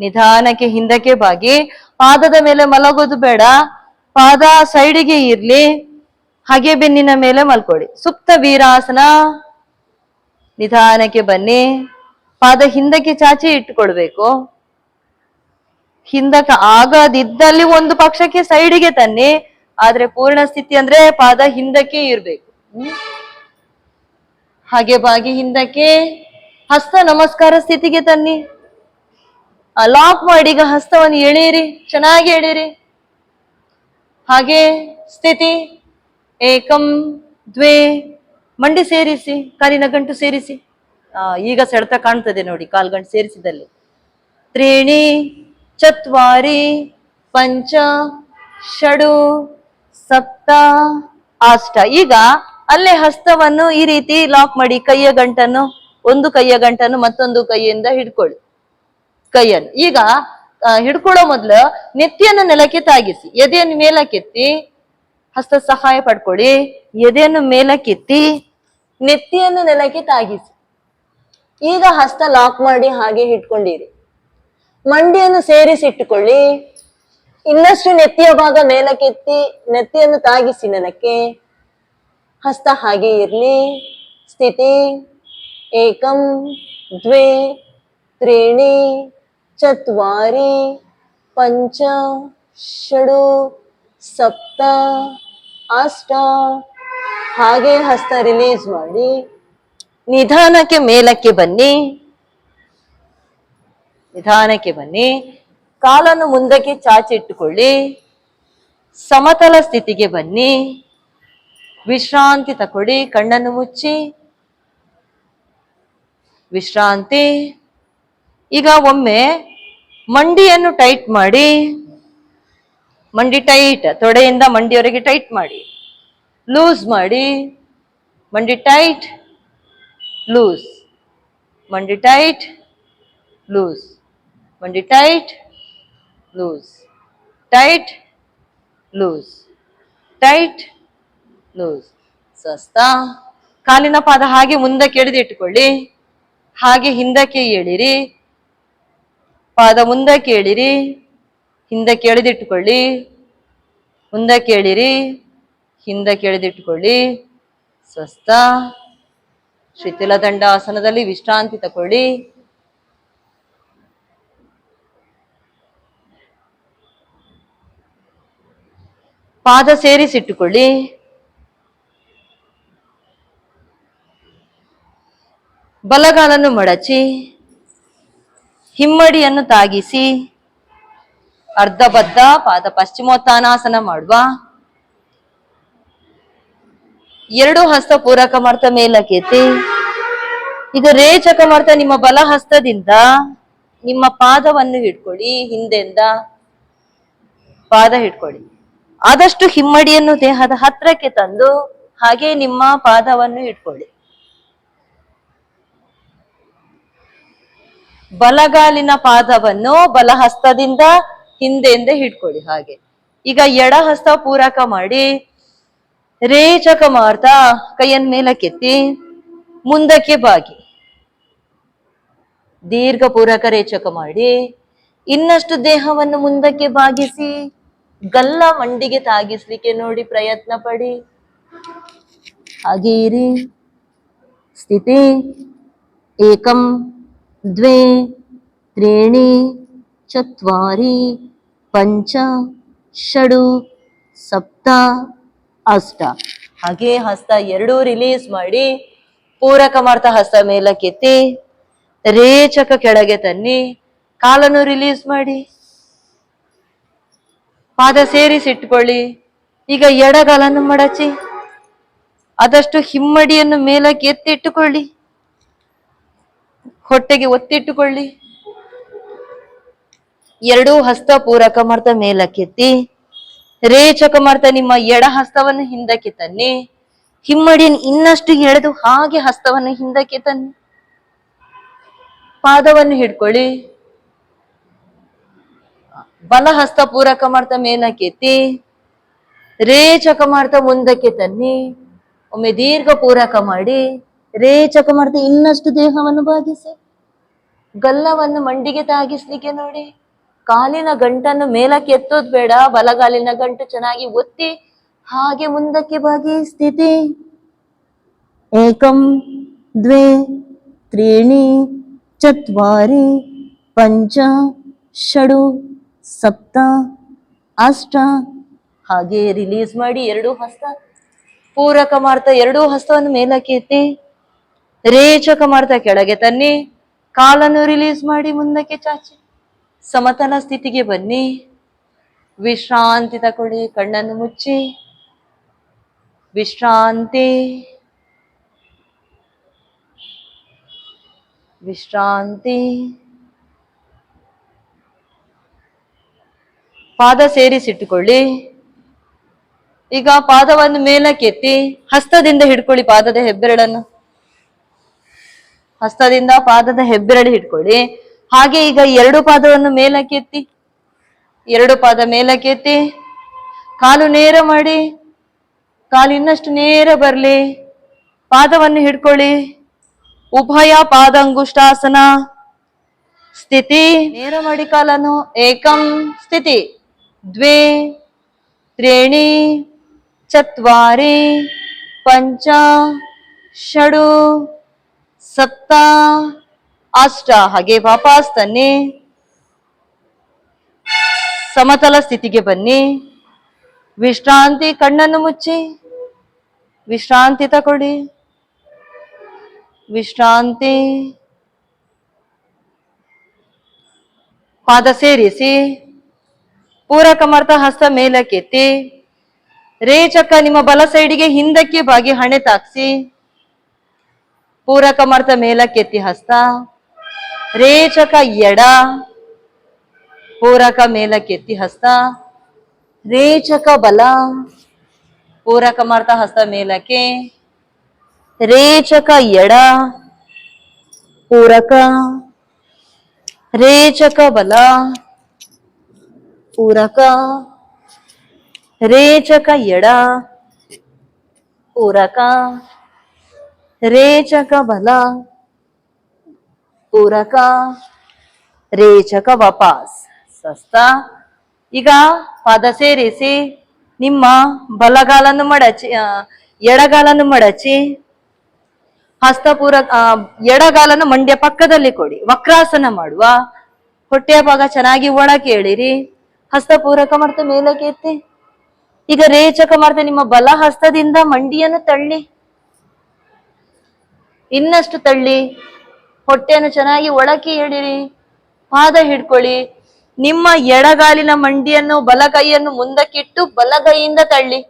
ನಿಧಾನಕ್ಕೆ ಹಿಂದಕ್ಕೆ ಬಾಗಿ. ಪಾದದ ಮೇಲೆ ಮಲಗೋದು ಬೇಡ, ಪಾದ ಸೈಡಿಗೆ ಇರ್ಲಿ. ಹಾಗೆ ಬೆನ್ನಿನ ಮೇಲೆ ಮಲ್ಕೊಳ್ಳಿ. ಸುಪ್ತ ವೀರಾಸನ. ನಿಧಾನಕ್ಕೆ ಬನ್ನಿ. ಪಾದ ಹಿಂದಕ್ಕೆ ಚಾಚಿ ಇಟ್ಟುಕೊಳ್ಬೇಕು. ಹಿಂದಕ್ಕೆ ಆಗದಿದ್ದಲ್ಲಿ ಒಂದು ಪಕ್ಷಕ್ಕೆ ಸೈಡಿಗೆ ತನ್ನಿ. ಆದ್ರೆ ಪೂರ್ಣ ಸ್ಥಿತಿ ಅಂದ್ರೆ ಪಾದ ಹಿಂದಕ್ಕೆ ಇರ್ಬೇಕು. ಹಾಗೆ ಬಾಗಿ ಹಿಂದಕ್ಕೆ. ಹಸ್ತ ನಮಸ್ಕಾರ ಸ್ಥಿತಿಗೆ ತನ್ನಿ. ಲಾಕ್ ಮಾಡಿ. ಈಗ ಹಸ್ತವನ್ನು ಎಳೀರಿ, ಚೆನ್ನಾಗಿ ಎಳೀರಿ. ಹಾಗೆ ಸ್ಥಿತಿ. ಏಕಂ ದ್ವೇ. ಮಂಡಿ ಸೇರಿಸಿ, ಕಾಲಿನ ಗಂಟು ಸೇರಿಸಿ. ಈಗ ಸೆಳೆತ ಕಾಣ್ತದೆ ನೋಡಿ, ಕಾಲ್ಗಂಟು ಸೇರಿಸಿದಲ್ಲಿ. ತ್ರೀಣಿ ಚತ್ವಾರಿ ಪಂಚ ಷಡು ಸಪ್ತ ಅಷ್ಟ. ಈಗ ಅಲ್ಲೇ ಹಸ್ತವನ್ನು ಈ ರೀತಿ ಲಾಕ್ ಮಾಡಿ. ಕೈಯ ಗಂಟನ್ನು, ಒಂದು ಕೈಯ ಗಂಟನ್ನು ಮತ್ತೊಂದು ಕೈಯಿಂದ ಹಿಡ್ಕೊಳ್ಳಿ. ಕೈಯನ್ನು ಈಗ ಹಿಡ್ಕೊಳ್ಳೋ ಮೊದ್ಲು ನೆತ್ತಿಯನ್ನು ನೆಲಕ್ಕೆ ತಾಗಿಸಿ. ಎದೆಯನ್ನು ಮೇಲಕ್ಕೆತ್ತಿ ಹಸ್ತ ಸಹಾಯ ಪಡ್ಕೊಳ್ಳಿ. ಎದೆಯನ್ನು ಮೇಲಕ್ಕೆತ್ತಿ ನೆತ್ತಿಯನ್ನು ನೆಲಕ್ಕೆ ತಾಗಿಸಿ. ಈಗ ಹಸ್ತ ಲಾಕ್ ಮಾಡಿ ಹಾಗೆ ಇಟ್ಕೊಂಡಿರಿ. ಮಂಡಿಯನ್ನು ಸೇರಿಸಿಟ್ಟುಕೊಳ್ಳಿ. ಇನ್ನಷ್ಟು ನೆತ್ತಿಯ ಭಾಗ ಮೇಲಕ್ಕೆತ್ತಿ ನೆತ್ತಿಯನ್ನು ತಾಗಿಸಿ ನೆಲಕ್ಕೆ. ಹಸ್ತ ಹಾಗೆ ಇರ್ಲಿ. ಸ್ಥಿತಿ. ಏಕಂ ದ್ವೇ ತ್ರೀಣಿ ಚತ್ವಾರಿ ಪಂಚ ಷಡು ಸಪ್ತ ಅಷ್ಟ. ಹಾಗೆ ಹಸ್ತ ರಿಲೀಸ್ ಮಾಡಿ ನಿಧಾನಕ್ಕೆ ಮೇಲಕ್ಕೆ ಬನ್ನಿ. ನಿಧಾನಕ್ಕೆ ಬನ್ನಿ. ಕಾಲನ್ನು ಮುಂದಕ್ಕೆ ಚಾಚಿಟ್ಟುಕೊಳ್ಳಿ. ಸಮತಲ ಸ್ಥಿತಿಗೆ ಬನ್ನಿ. ವಿಶ್ರಾಂತಿ ತಕೊಳ್ಳಿ. ಕಣ್ಣನ್ನು ಮುಚ್ಚಿ ವಿಶ್ರಾಂತಿ. ಈಗ ಒಮ್ಮೆ ಮಂಡಿಯನ್ನು ಟೈಟ್ ಮಾಡಿ. ಮಂಡಿ ಟೈಟ್, ತೊಡೆಯಿಂದ ಮಂಡಿಯವರೆಗೆ ಟೈಟ್ ಮಾಡಿ. ಲೂಸ್ ಮಾಡಿ. ಮಂಡಿ ಟೈಟ್, ಲೂಸ್. ಮಂಡಿ ಟೈಟ್, ಲೂಸ್. ಮಂಡಿ tight, loose. Tight, loose. Tight, loose. ಸ್ವಸ್ಥ. ಕಾಲಿನ ಪಾದ ಹಾಗೆ ಮುಂದಕ್ಕೆ ಎಳೆದಿಟ್ಟುಕೊಳ್ಳಿ. ಹಾಗೆ ಹಿಂದಕ್ಕೆ ಎಳಿರಿ. ಪಾದ ಮುಂದಕ್ಕೆ ಎಳಿರಿ. ಹಿಂದಕ್ಕೆ ಎಳೆದಿಟ್ಟುಕೊಳ್ಳಿ. ಮುಂದಕ್ಕೆ ಎಳಿರಿ. ಹಿಂದಕ್ಕೆ ಎಳೆದಿಟ್ಟುಕೊಳ್ಳಿ. ಸ್ವಸ್ಥ. ಶಿಥಿಲ ದಂಡಾಸನದಲ್ಲಿ ವಿಶ್ರಾಂತಿ ತಗೊಳ್ಳಿ. ಪಾದ ಸೇರಿಸಿಟ್ಟುಕೊಳ್ಳಿ. ಬಲಗಾಲನ್ನು ಮಡಚಿ ಹಿಮ್ಮಡಿಯನ್ನು ತಾಗಿಸಿ ಅರ್ಧಬದ್ಧ ಪಾದ ಪಶ್ಚಿಮೋತ್ತಾನಾಸನ ಮಾಡುವ. ಎರಡು ಹಸ್ತ ಪೂರಕ ಮಾಡ್ತಾ ಮೇಲಕ್ಕೆತ್ತಿ. ಈಗ ರೇಚಕ ಮಾಡ್ತಾ ನಿಮ್ಮ ಬಲ ಹಸ್ತದಿಂದ ನಿಮ್ಮ ಪಾದವನ್ನು ಹಿಡ್ಕೊಳ್ಳಿ. ಹಿಂದೆಯಿಂದ ಪಾದ ಹಿಡ್ಕೊಳ್ಳಿ. ಆದಷ್ಟು ಹಿಮ್ಮಡಿಯನ್ನು ದೇಹದ ಹತ್ರಕ್ಕೆ ತಂದು ಹಾಗೆ ನಿಮ್ಮ ಪಾದವನ್ನು ಇಟ್ಕೊಳ್ಳಿ. ಬಲಗಾಲಿನ ಪಾದವನ್ನು ಬಲಹಸ್ತದಿಂದ ಹಿಂದೆಯಿಂದ ಹಿಡ್ಕೊಳ್ಳಿ. ಹಾಗೆ ಈಗ ಎಡ ಹಸ್ತ ಪೂರಕ ಮಾಡಿ ರೇಚಕ ಮಾಡ್ತಾ ಕೈಯನ್ನು ಮೇಲಕ್ಕೆತ್ತಿ ಮುಂದಕ್ಕೆ ಬಾಗಿ ದೀರ್ಘ ಪೂರಕ ರೇಚಕ ಮಾಡಿ. ಇನ್ನಷ್ಟು ದೇಹವನ್ನು ಮುಂದಕ್ಕೆ ಬಾಗಿಸಿ ಗಲ್ಲ ಮಂಡಿಗೆ ತಾಗಿಸ್ಲಿಕ್ಕೆ ನೋಡಿ ಪ್ರಯತ್ನ ಪಡಿ. ಹಾಗೆ ಇರಿ. ಸ್ಥಿತಿ. ಏಕಂ ದ್ವೇ ತ್ರೀಣಿ ಚತ್ವಾರಿ ಪಂಚ ಷಡು ಸಪ್ತ ಅಷ್ಟ. ಹಾಗೆ ಹಸ್ತ ಎರಡೂ ರಿಲೀಸ್ ಮಾಡಿ ಪೂರಕ ಮಾಡ್ತಾ ಹಸ್ತ ಮೇಲಕ್ಕೆತ್ತಿ ರೇಚಕ ಕೆಳಗೆ ತನ್ನಿ. ಕಾಲನ್ನು ರಿಲೀಸ್ ಮಾಡಿ ಪಾದ ಸೇರಿಸಿಟ್ಕೊಳ್ಳಿ. ಈಗ ಎಡಗಾಲನ್ನು ಮಡಚಿ ಆದಷ್ಟು ಹಿಮ್ಮಡಿಯನ್ನು ಮೇಲಕ್ಕೆ ಎತ್ತಿಟ್ಟುಕೊಳ್ಳಿ. ಹೊಟ್ಟೆಗೆ ಒತ್ತಿಟ್ಟುಕೊಳ್ಳಿ. ಎರಡೂ ಹಸ್ತ ಪೂರಕ ಮಾಡ್ತಾ ಮೇಲಕ್ಕೆತ್ತಿ ರೇಚಕ ಮಾಡ್ತಾ ನಿಮ್ಮ ಎಡ ಹಸ್ತವನ್ನು ಹಿಂದಕ್ಕೆ ತನ್ನಿ. ಹಿಮ್ಮಡಿಯನ್ನು ಇನ್ನಷ್ಟು ಎಳೆದು ಹಾಗೆ ಹಸ್ತವನ್ನು ಹಿಂದಕ್ಕೆ ತನ್ನಿ. ಪಾದವನ್ನು ಹಿಡ್ಕೊಳ್ಳಿ. ಬಲ ಹಸ್ತ ಪೂರಕ ಮಾಡ್ತಾ ಮೇಲಕ್ಕೆತ್ತಿ ರೇಚಕ ಮಾಡ್ತಾ ಮುಂದಕ್ಕೆ ತನ್ನಿ. ಒಮ್ಮೆ ದೀರ್ಘ ಪೂರಕ ಮಾಡಿ ರೇಚಕ ಮಾಡ್ತಾ ಇನ್ನಷ್ಟು ದೇಹವನ್ನು ಬಾಗಿಸಿ. ಗಲ್ಲವನ್ನು ಮಂಡಿಗೆ ತಾಗಿಸ್ಲಿಕ್ಕೆ ನೋಡಿ. ಕಾಲಿನ ಗಂಟನ್ನು ಮೇಲಕ್ಕೆ ಎತ್ತೋದ್ ಬೇಡ, ಬಲಗಾಲಿನ ಗಂಟು ಚೆನ್ನಾಗಿ ಒತ್ತಿ ಹಾಗೆ ಮುಂದಕ್ಕೆ ಬಾಗಿ ಸ್ಥಿತಿ. ಏಕಂ ದ್ವೇ ತ್ರೀಣಿ ಚತ್ವಾರಿ ಪಂಚ ಷಡು ಸಪ್ತ ಅಷ್ಟ. ಹಾಗೆ ರಿಲೀಸ್ ಮಾಡಿ ಎರಡೂ ಹಸ್ತ ಪೂರಕ ಮಾಡ್ತಾ ಎರಡೂ ಹಸ್ತವನ್ನು ಮೇಲಕ್ಕೆ ಎತ್ತಿ ರೇಚಕ ಮಾಡ್ತಾ ಕೆಳಗೆ ತನ್ನಿ. ಕಾಲನ್ನು ರಿಲೀಸ್ ಮಾಡಿ ಮುಂದಕ್ಕೆ ಚಾಚಿ ಸಮತಲ ಸ್ಥಿತಿಗೆ ಬನ್ನಿ. ವಿಶ್ರಾಂತಿ ತಕೊಳ್ಳಿ, ಕಣ್ಣನ್ನು ಮುಚ್ಚಿ ವಿಶ್ರಾಂತಿ ವಿಶ್ರಾಂತಿ. ಪಾದ ಸೇರಿಸಿಟ್ಟುಕೊಳ್ಳಿ. ಈಗ ಪಾದವನ್ನು ಮೇಲಕ್ಕೆತ್ತಿ ಹಸ್ತದಿಂದ ಹಿಡ್ಕೊಳ್ಳಿ ಪಾದದ ಹೆಬ್ಬೆರಳನ್ನು. ಹಸ್ತದಿಂದ ಪಾದದ ಹೆಬ್ಬೆರಳು ಹಿಡ್ಕೊಳ್ಳಿ. ಹಾಗೆ ಈಗ ಎರಡು ಪಾದವನ್ನು ಮೇಲಕ್ಕೆತ್ತಿ, ಎರಡು ಪಾದ ಮೇಲಕ್ಕೆತ್ತಿ ಕಾಲು ನೇರ ಮಾಡಿ, ಕಾಲು ಇನ್ನಷ್ಟು ನೇರ ಬರ್ಲಿ. ಪಾದವನ್ನು ಹಿಡ್ಕೊಳ್ಳಿ. ಉಭಯ ಪಾದಂಗುಷ್ಟಾಸನ ಸ್ಥಿತಿ. ನೇರ ಮಾಡಿ ಕಾಲನ್ನು. ಏಕಂ ಸ್ಥಿತಿ, ದ್ವೇ ತ್ರೀಣಿ ಚತ್ವಾರಿ ಪಂಚ ಷಡು ಸಪ್ತ ಅಷ್ಟ. ಹಾಗೆ ವಾಪಸ್ ತನ್ನಿ, ಸಮತಲ ಸ್ಥಿತಿಗೆ ಬನ್ನಿ. ವಿಶ್ರಾಂತಿ, ಕಣ್ಣನ್ನು ಮುಚ್ಚಿ ವಿಶ್ರಾಂತಿ ತಗೊಳ್ಳಿ. ವಿಶ್ರಾಂತಿ. ಪಾದ ಸೇರಿಸಿ ಪೂರಕ ಮಾಡ್ತಾ ಹಸ್ತ ಮೇಲಕ್ಕೆತ್ತಿ ರೇಚಕ ನಿಮ್ಮ ಬಲ ಸೈಡಿಗೆ ಹಿಂದಕ್ಕೆ ಬಾಗಿ ಹಣೆ ತಾಕ್ಸಿ. ಪೂರಕ ಮಾಡ್ತಾ ಮೇಲಕ್ಕೆತ್ತಿ ಹಸ್ತ ರೇಚಕ ಎಡ, ಪೂರಕ ಮೇಲಕ್ಕೆತ್ತಿ ಹಸ್ತ ರೇಚಕ ಬಲ. ಪೂರಕ ಮಾಡ್ತಾ ಹಸ್ತ ಮೇಲಕ್ಕೆ ರೇಚಕ ಎಡ, ಪೂರಕ ರೇಚಕ ಬಲ, ಪೂರಕ ರೇಚಕ ಎಡ, ಪೂರಕ ರೇಚಕ ಬಲ, ಪೂರಕ ರೇಚಕ ವಾಪಸ್ ಸಸ್ತ. ಈಗ ಪಾದ ಸೇರಿಸಿ ನಿಮ್ಮ ಬಲಗಾಲನ್ನು ಮಡಚಿ, ಎಡಗಾಲನ್ನು ಮಡಚಿ ಹಸ್ತಪೂರಕ ಎಡಗಾಲನ್ನು ಮಂಡ್ಯ ಪಕ್ಕದಲ್ಲಿ ಕೊಡಿ. ವಕ್ರಾಸನ ಮಾಡುವ. ಹೊಟ್ಟೆಯ ಭಾಗ ಚೆನ್ನಾಗಿ ಒಳಕ್ಕೆ ಎಳಿರಿ. ಹಸ್ತಪೂರಕ ಮಾಡ್ತಾ ಮೇಲಕ್ಕೆ ಎತ್ತಿ. ಈಗ ರೇಚಕ ಮಾಡ್ತಾ ನಿಮ್ಮ ಬಲ ಹಸ್ತದಿಂದ ಮಂಡಿಯನ್ನು ತಳ್ಳಿ, ಇನ್ನಷ್ಟು ತಳ್ಳಿ. ಹೊಟ್ಟೆಯನ್ನು ಚೆನ್ನಾಗಿ ಒಳಕ್ಕೆ ಎಳಿರಿ. ಪಾದ ಹಿಡ್ಕೊಳ್ಳಿ. ನಿಮ್ಮ ಎಡಗಾಲಿನ ಮಂಡಿಯನ್ನು ಬಲ ಕೈಯನ್ನು ಮುಂದಕ್ಕಿಟ್ಟು ಬಲಗೈಯಿಂದ ತಳ್ಳಿ.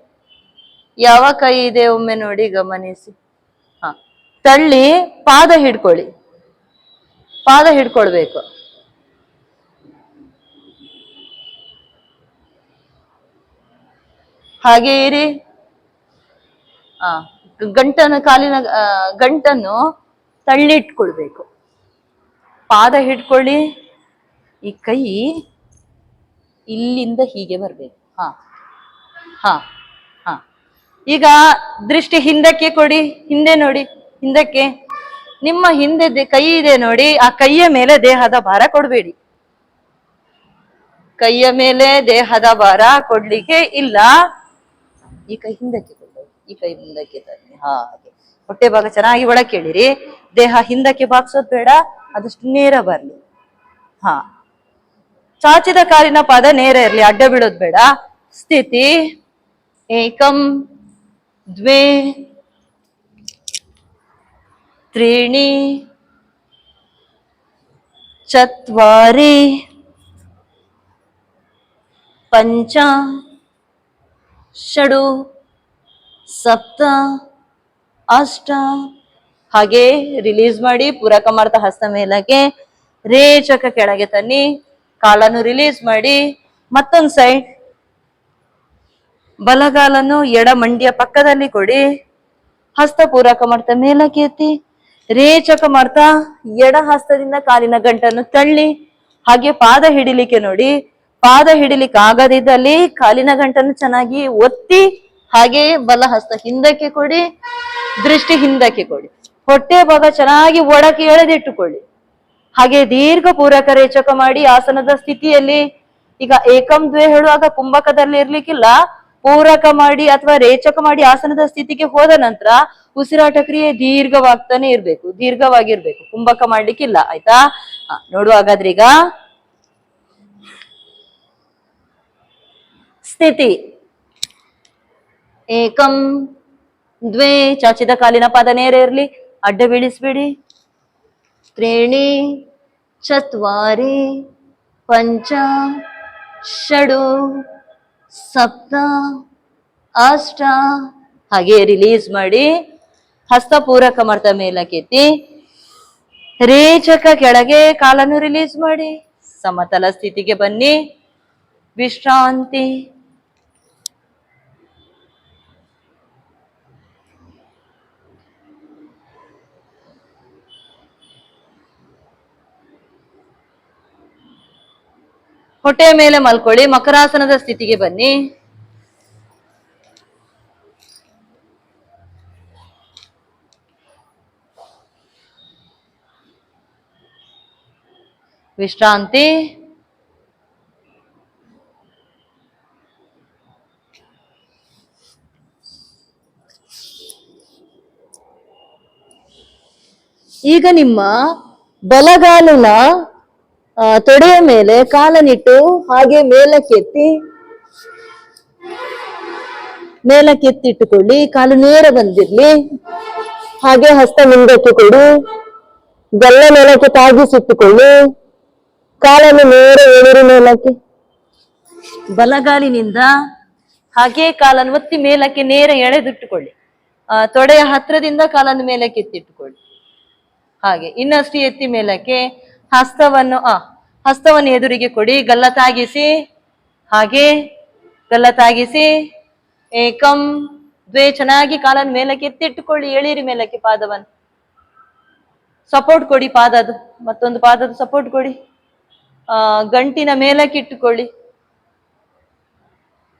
ಯಾವ ಕೈ ಇದೆ ಒಮ್ಮೆ ನೋಡಿ ಗಮನಿಸಿ. ತಳ್ಳಿ ಪಾದ ಹಿಡ್ಕೊಳ್ಳಿ. ಪಾದ ಹಿಡ್ಕೊಳ್ಬೇಕು. ಹಾಗೆ ಇರಿ. ಗಂಟನ್ನು ಕಾಲಿನ ಗಂಟನ್ನು ತಳ್ಳಿ ಇಟ್ಕೊಳ್ಬೇಕು. ಪಾದ ಹಿಡ್ಕೊಳ್ಳಿ. ಈ ಕೈ ಇಲ್ಲಿಂದ ಹೀಗೆ ಬರ್ಬೇಕು. ಹಾ ಹಾ ಹಾ. ಈಗ ದೃಷ್ಟಿ ಹಿಂದಕ್ಕೆ ಕೊಡಿ. ಹಿಂದೆ ನೋಡಿ, ಹಿಂದಕ್ಕೆ. ನಿಮ್ಮ ಹಿಂದೆ ಕೈ ಇದೆ ನೋಡಿ, ಆ ಕೈಯ ಮೇಲೆ ದೇಹದ ಭಾರ ಕೊಡ್ಬೇಡಿ. ಕೈಯ ಮೇಲೆ ದೇಹದ ಭಾರ ಕೊಡ್ಲಿಕ್ಕೆ ಇಲ್ಲ. ಈ ಕೈ ಹಿಂದಕ್ಕೆ ಕೊಡ್ಬೇಡಿ, ಈ ಕೈ ಮುಂದಕ್ಕೆ ತನ್ನಿ. ಹಾಗೆ ಹೊಟ್ಟೆ ಭಾಗ ಚೆನ್ನಾಗಿ ಒಳಕ್ಕೆ ಎಳಿರಿ. ದೇಹ ಹಿಂದಕ್ಕೆ ಬಾಗ್ಸೋದ್ ಬೇಡ, ಅದಷ್ಟು ನೇರ ಬರ್ಲಿ. ಹಾ, ಚಾಚಿದ ಕಾಲಿನ ಪಾದ ನೇರ ಇರ್ಲಿ, ಅಡ್ಡ ಬೀಳೋದ್ ಬೇಡ. ಸ್ಥಿತಿ. ಏಕಂ ದ್ವೇ ತ್ರೀಣಿ ಚತ್ವಾರಿ ಪಂಚ ಷಡು ಸಪ್ತ ಅಷ್ಟ. ಹಾಗೆ ರಿಲೀಸ್ ಮಾಡಿ ಪೂರಕ ಮಾಡ್ತಾ ಹಸ್ತ ಮೇಲಕ್ಕೆ ರೇಚಕ ಕೆಳಗೆ ತನ್ನಿ. ಕಾಲನ್ನು ರಿಲೀಸ್ ಮಾಡಿ ಮತ್ತೊಂದು ಸೈಡ್ ಬಲಗಾಲನ್ನು ಎಡ ಮಂಡಿಯ ಪಕ್ಕದಲ್ಲಿ ಕೊಡಿ. ಹಸ್ತ ಪೂರಕ ಮಾಡ್ತಾ ಮೇಲಕ್ಕೆ ಎತ್ತಿ ರೇಚಕ ಮಾಡ್ತಾ ಎಡ ಹಸ್ತದಿಂದ ಕಾಲಿನ ಗಂಟನ್ನು ತಳ್ಳಿ. ಹಾಗೆ ಪಾದ ಹಿಡಿಲಿಕ್ಕೆ ನೋಡಿ. ಪಾದ ಹಿಡಿಲಿಕ್ಕೆ ಆಗದಿದ್ದಲ್ಲಿ ಕಾಲಿನ ಗಂಟನ್ನು ಚೆನ್ನಾಗಿ ಒತ್ತಿ ಹಾಗೆ ಬಲ ಹಸ್ತ ಹಿಂದಕ್ಕೆ ಕೊಡಿ. ದೃಷ್ಟಿ ಹಿಂದಕ್ಕೆ ಕೊಡಿ. ಹೊಟ್ಟೆ ಭಾಗ ಚೆನ್ನಾಗಿ ಒಳಕ್ಕೆ ಎಳೆದಿಟ್ಟುಕೊಳ್ಳಿ. ಹಾಗೆ ದೀರ್ಘ ಪೂರಕ ರೇಚಕ ಮಾಡಿ ಆಸನದ ಸ್ಥಿತಿಯಲ್ಲಿ, ಈಗ ಏಕಂ ದ್ವೇ ಹೇಳುವಾಗ ಕುಂಭಕದಲ್ಲಿ ಇರ್ಲಿಕ್ಕಿಲ್ಲ, ಪೂರಕ ಮಾಡಿ ಅಥವಾ ರೇಚಕ ಮಾಡಿ ಆಸನದ ಸ್ಥಿತಿಗೆ ಹೋದ ನಂತರ ಉಸಿರಾಟ ಕ್ರಿಯೆ ದೀರ್ಘವಾಗ್ತಾನೆ ಇರ್ಬೇಕು, ದೀರ್ಘವಾಗಿರ್ಬೇಕು, ಕುಂಭಕ ಮಾಡ್ಲಿಕ್ಕಿಲ್ಲ. ಆಯ್ತಾ? ನೋಡುವ ಹಾಗಾದ್ರೆ ಈಗ ಸ್ಥಿತಿ. ಏಕಂ ದ್ವೇ, ಚಾಚಿದ ಕಾಲಿನ ಪಾದ ನೇರ ಇರ್ಲಿ, ಅಡ್ಡ ಬೀಳಿಸ್ಬಿಡಿ. ತ್ರೀಣಿ ಚತ್ವಾರಿ ಪಂಚ ಷಡು ಸಪ್ತ ಅಷ್ಟ, ಹಾಗೆ ರಿಲೀಸ್ ಮಾಡಿ. ಹಸ್ತ ಪೂರಕ ಮಾಡ್ತಾ ಮೇಲಕ್ಕೆತ್ತಿ, ರೇಚಕ ಕೆಳಗೆ, ಕಾಲನ್ನು ರಿಲೀಸ್ ಮಾಡಿ. ಸಮತಲ ಸ್ಥಿತಿಗೆ ಬನ್ನಿ, ವಿಶ್ರಾಂತಿ. ಹೊಟ್ಟೆಯ ಮೇಲೆ ಮಲ್ಕೊಳ್ಳಿ, ಮಕರಾಸನದ ಸ್ಥಿತಿಗೆ ಬನ್ನಿ. ವಿಶ್ರಾಂತಿ. ಈಗ ನಿಮ್ಮ ಬಲಗಾಲಿನ ತೊಡೆಯ ಮೇಲೆ ಕಾಲನಿಟ್ಟು ಹಾಗೆ ಮೇಲಕ್ಕೆತ್ತಿಟ್ಟುಕೊಳ್ಳಿ. ಕಾಲು ನೇರ ಬಂದಿರ್ಲಿ. ಹಾಗೆ ಹಸ್ತ ಮುಂದಕ್ಕೆ ಕೊಡಿ, ಗಲ್ಲ ನೆಲಕ್ಕೆ ತಾಗಿಸಿಟ್ಟುಕೊಳ್ಳಿ. ಕಾಲನ್ನು ನೇರ ಎಳೆರಿ ಮೇಲಕ್ಕೆ. ಬಲಗಾಲಿನಿಂದ ಹಾಗೆ ಕಾಲನ್ನು ಒತ್ತಿ ಮೇಲಕ್ಕೆ ನೇರ ಎಳೆದಿಟ್ಟುಕೊಳ್ಳಿ. ತೊಡೆಯ ಹತ್ರದಿಂದ ಕಾಲನ್ನು ಮೇಲಕ್ಕೆ ಎತ್ತಿಟ್ಟುಕೊಳ್ಳಿ. ಹಾಗೆ ಇನ್ನಷ್ಟು ಎತ್ತಿ ಮೇಲಕ್ಕೆ. ಹಸ್ತವನ್ನು ಎದುರಿಗೆ ಕೊಡಿ, ಗಲ್ಲ ತಾಗಿಸಿ. ಹಾಗೆ ಗಲ್ಲ ತಾಗಿಸಿ. ಏಕಂ ದ್ವೇ, ಚೆನ್ನಾಗಿ ಕಾಲನ್ನು ಮೇಲಕ್ಕೆ ಎತ್ತಿಟ್ಟುಕೊಳ್ಳಿ. ಎಳೀರಿ ಮೇಲಕ್ಕೆ ಪಾದವನ್ನು. ಸಪೋರ್ಟ್ ಕೊಡಿ ಪಾದದು, ಮತ್ತೊಂದು ಪಾದದ ಸಪೋರ್ಟ್ ಕೊಡಿ. ಗಂಟಿನ ಮೇಲಕ್ಕೆ ಇಟ್ಟುಕೊಳ್ಳಿ.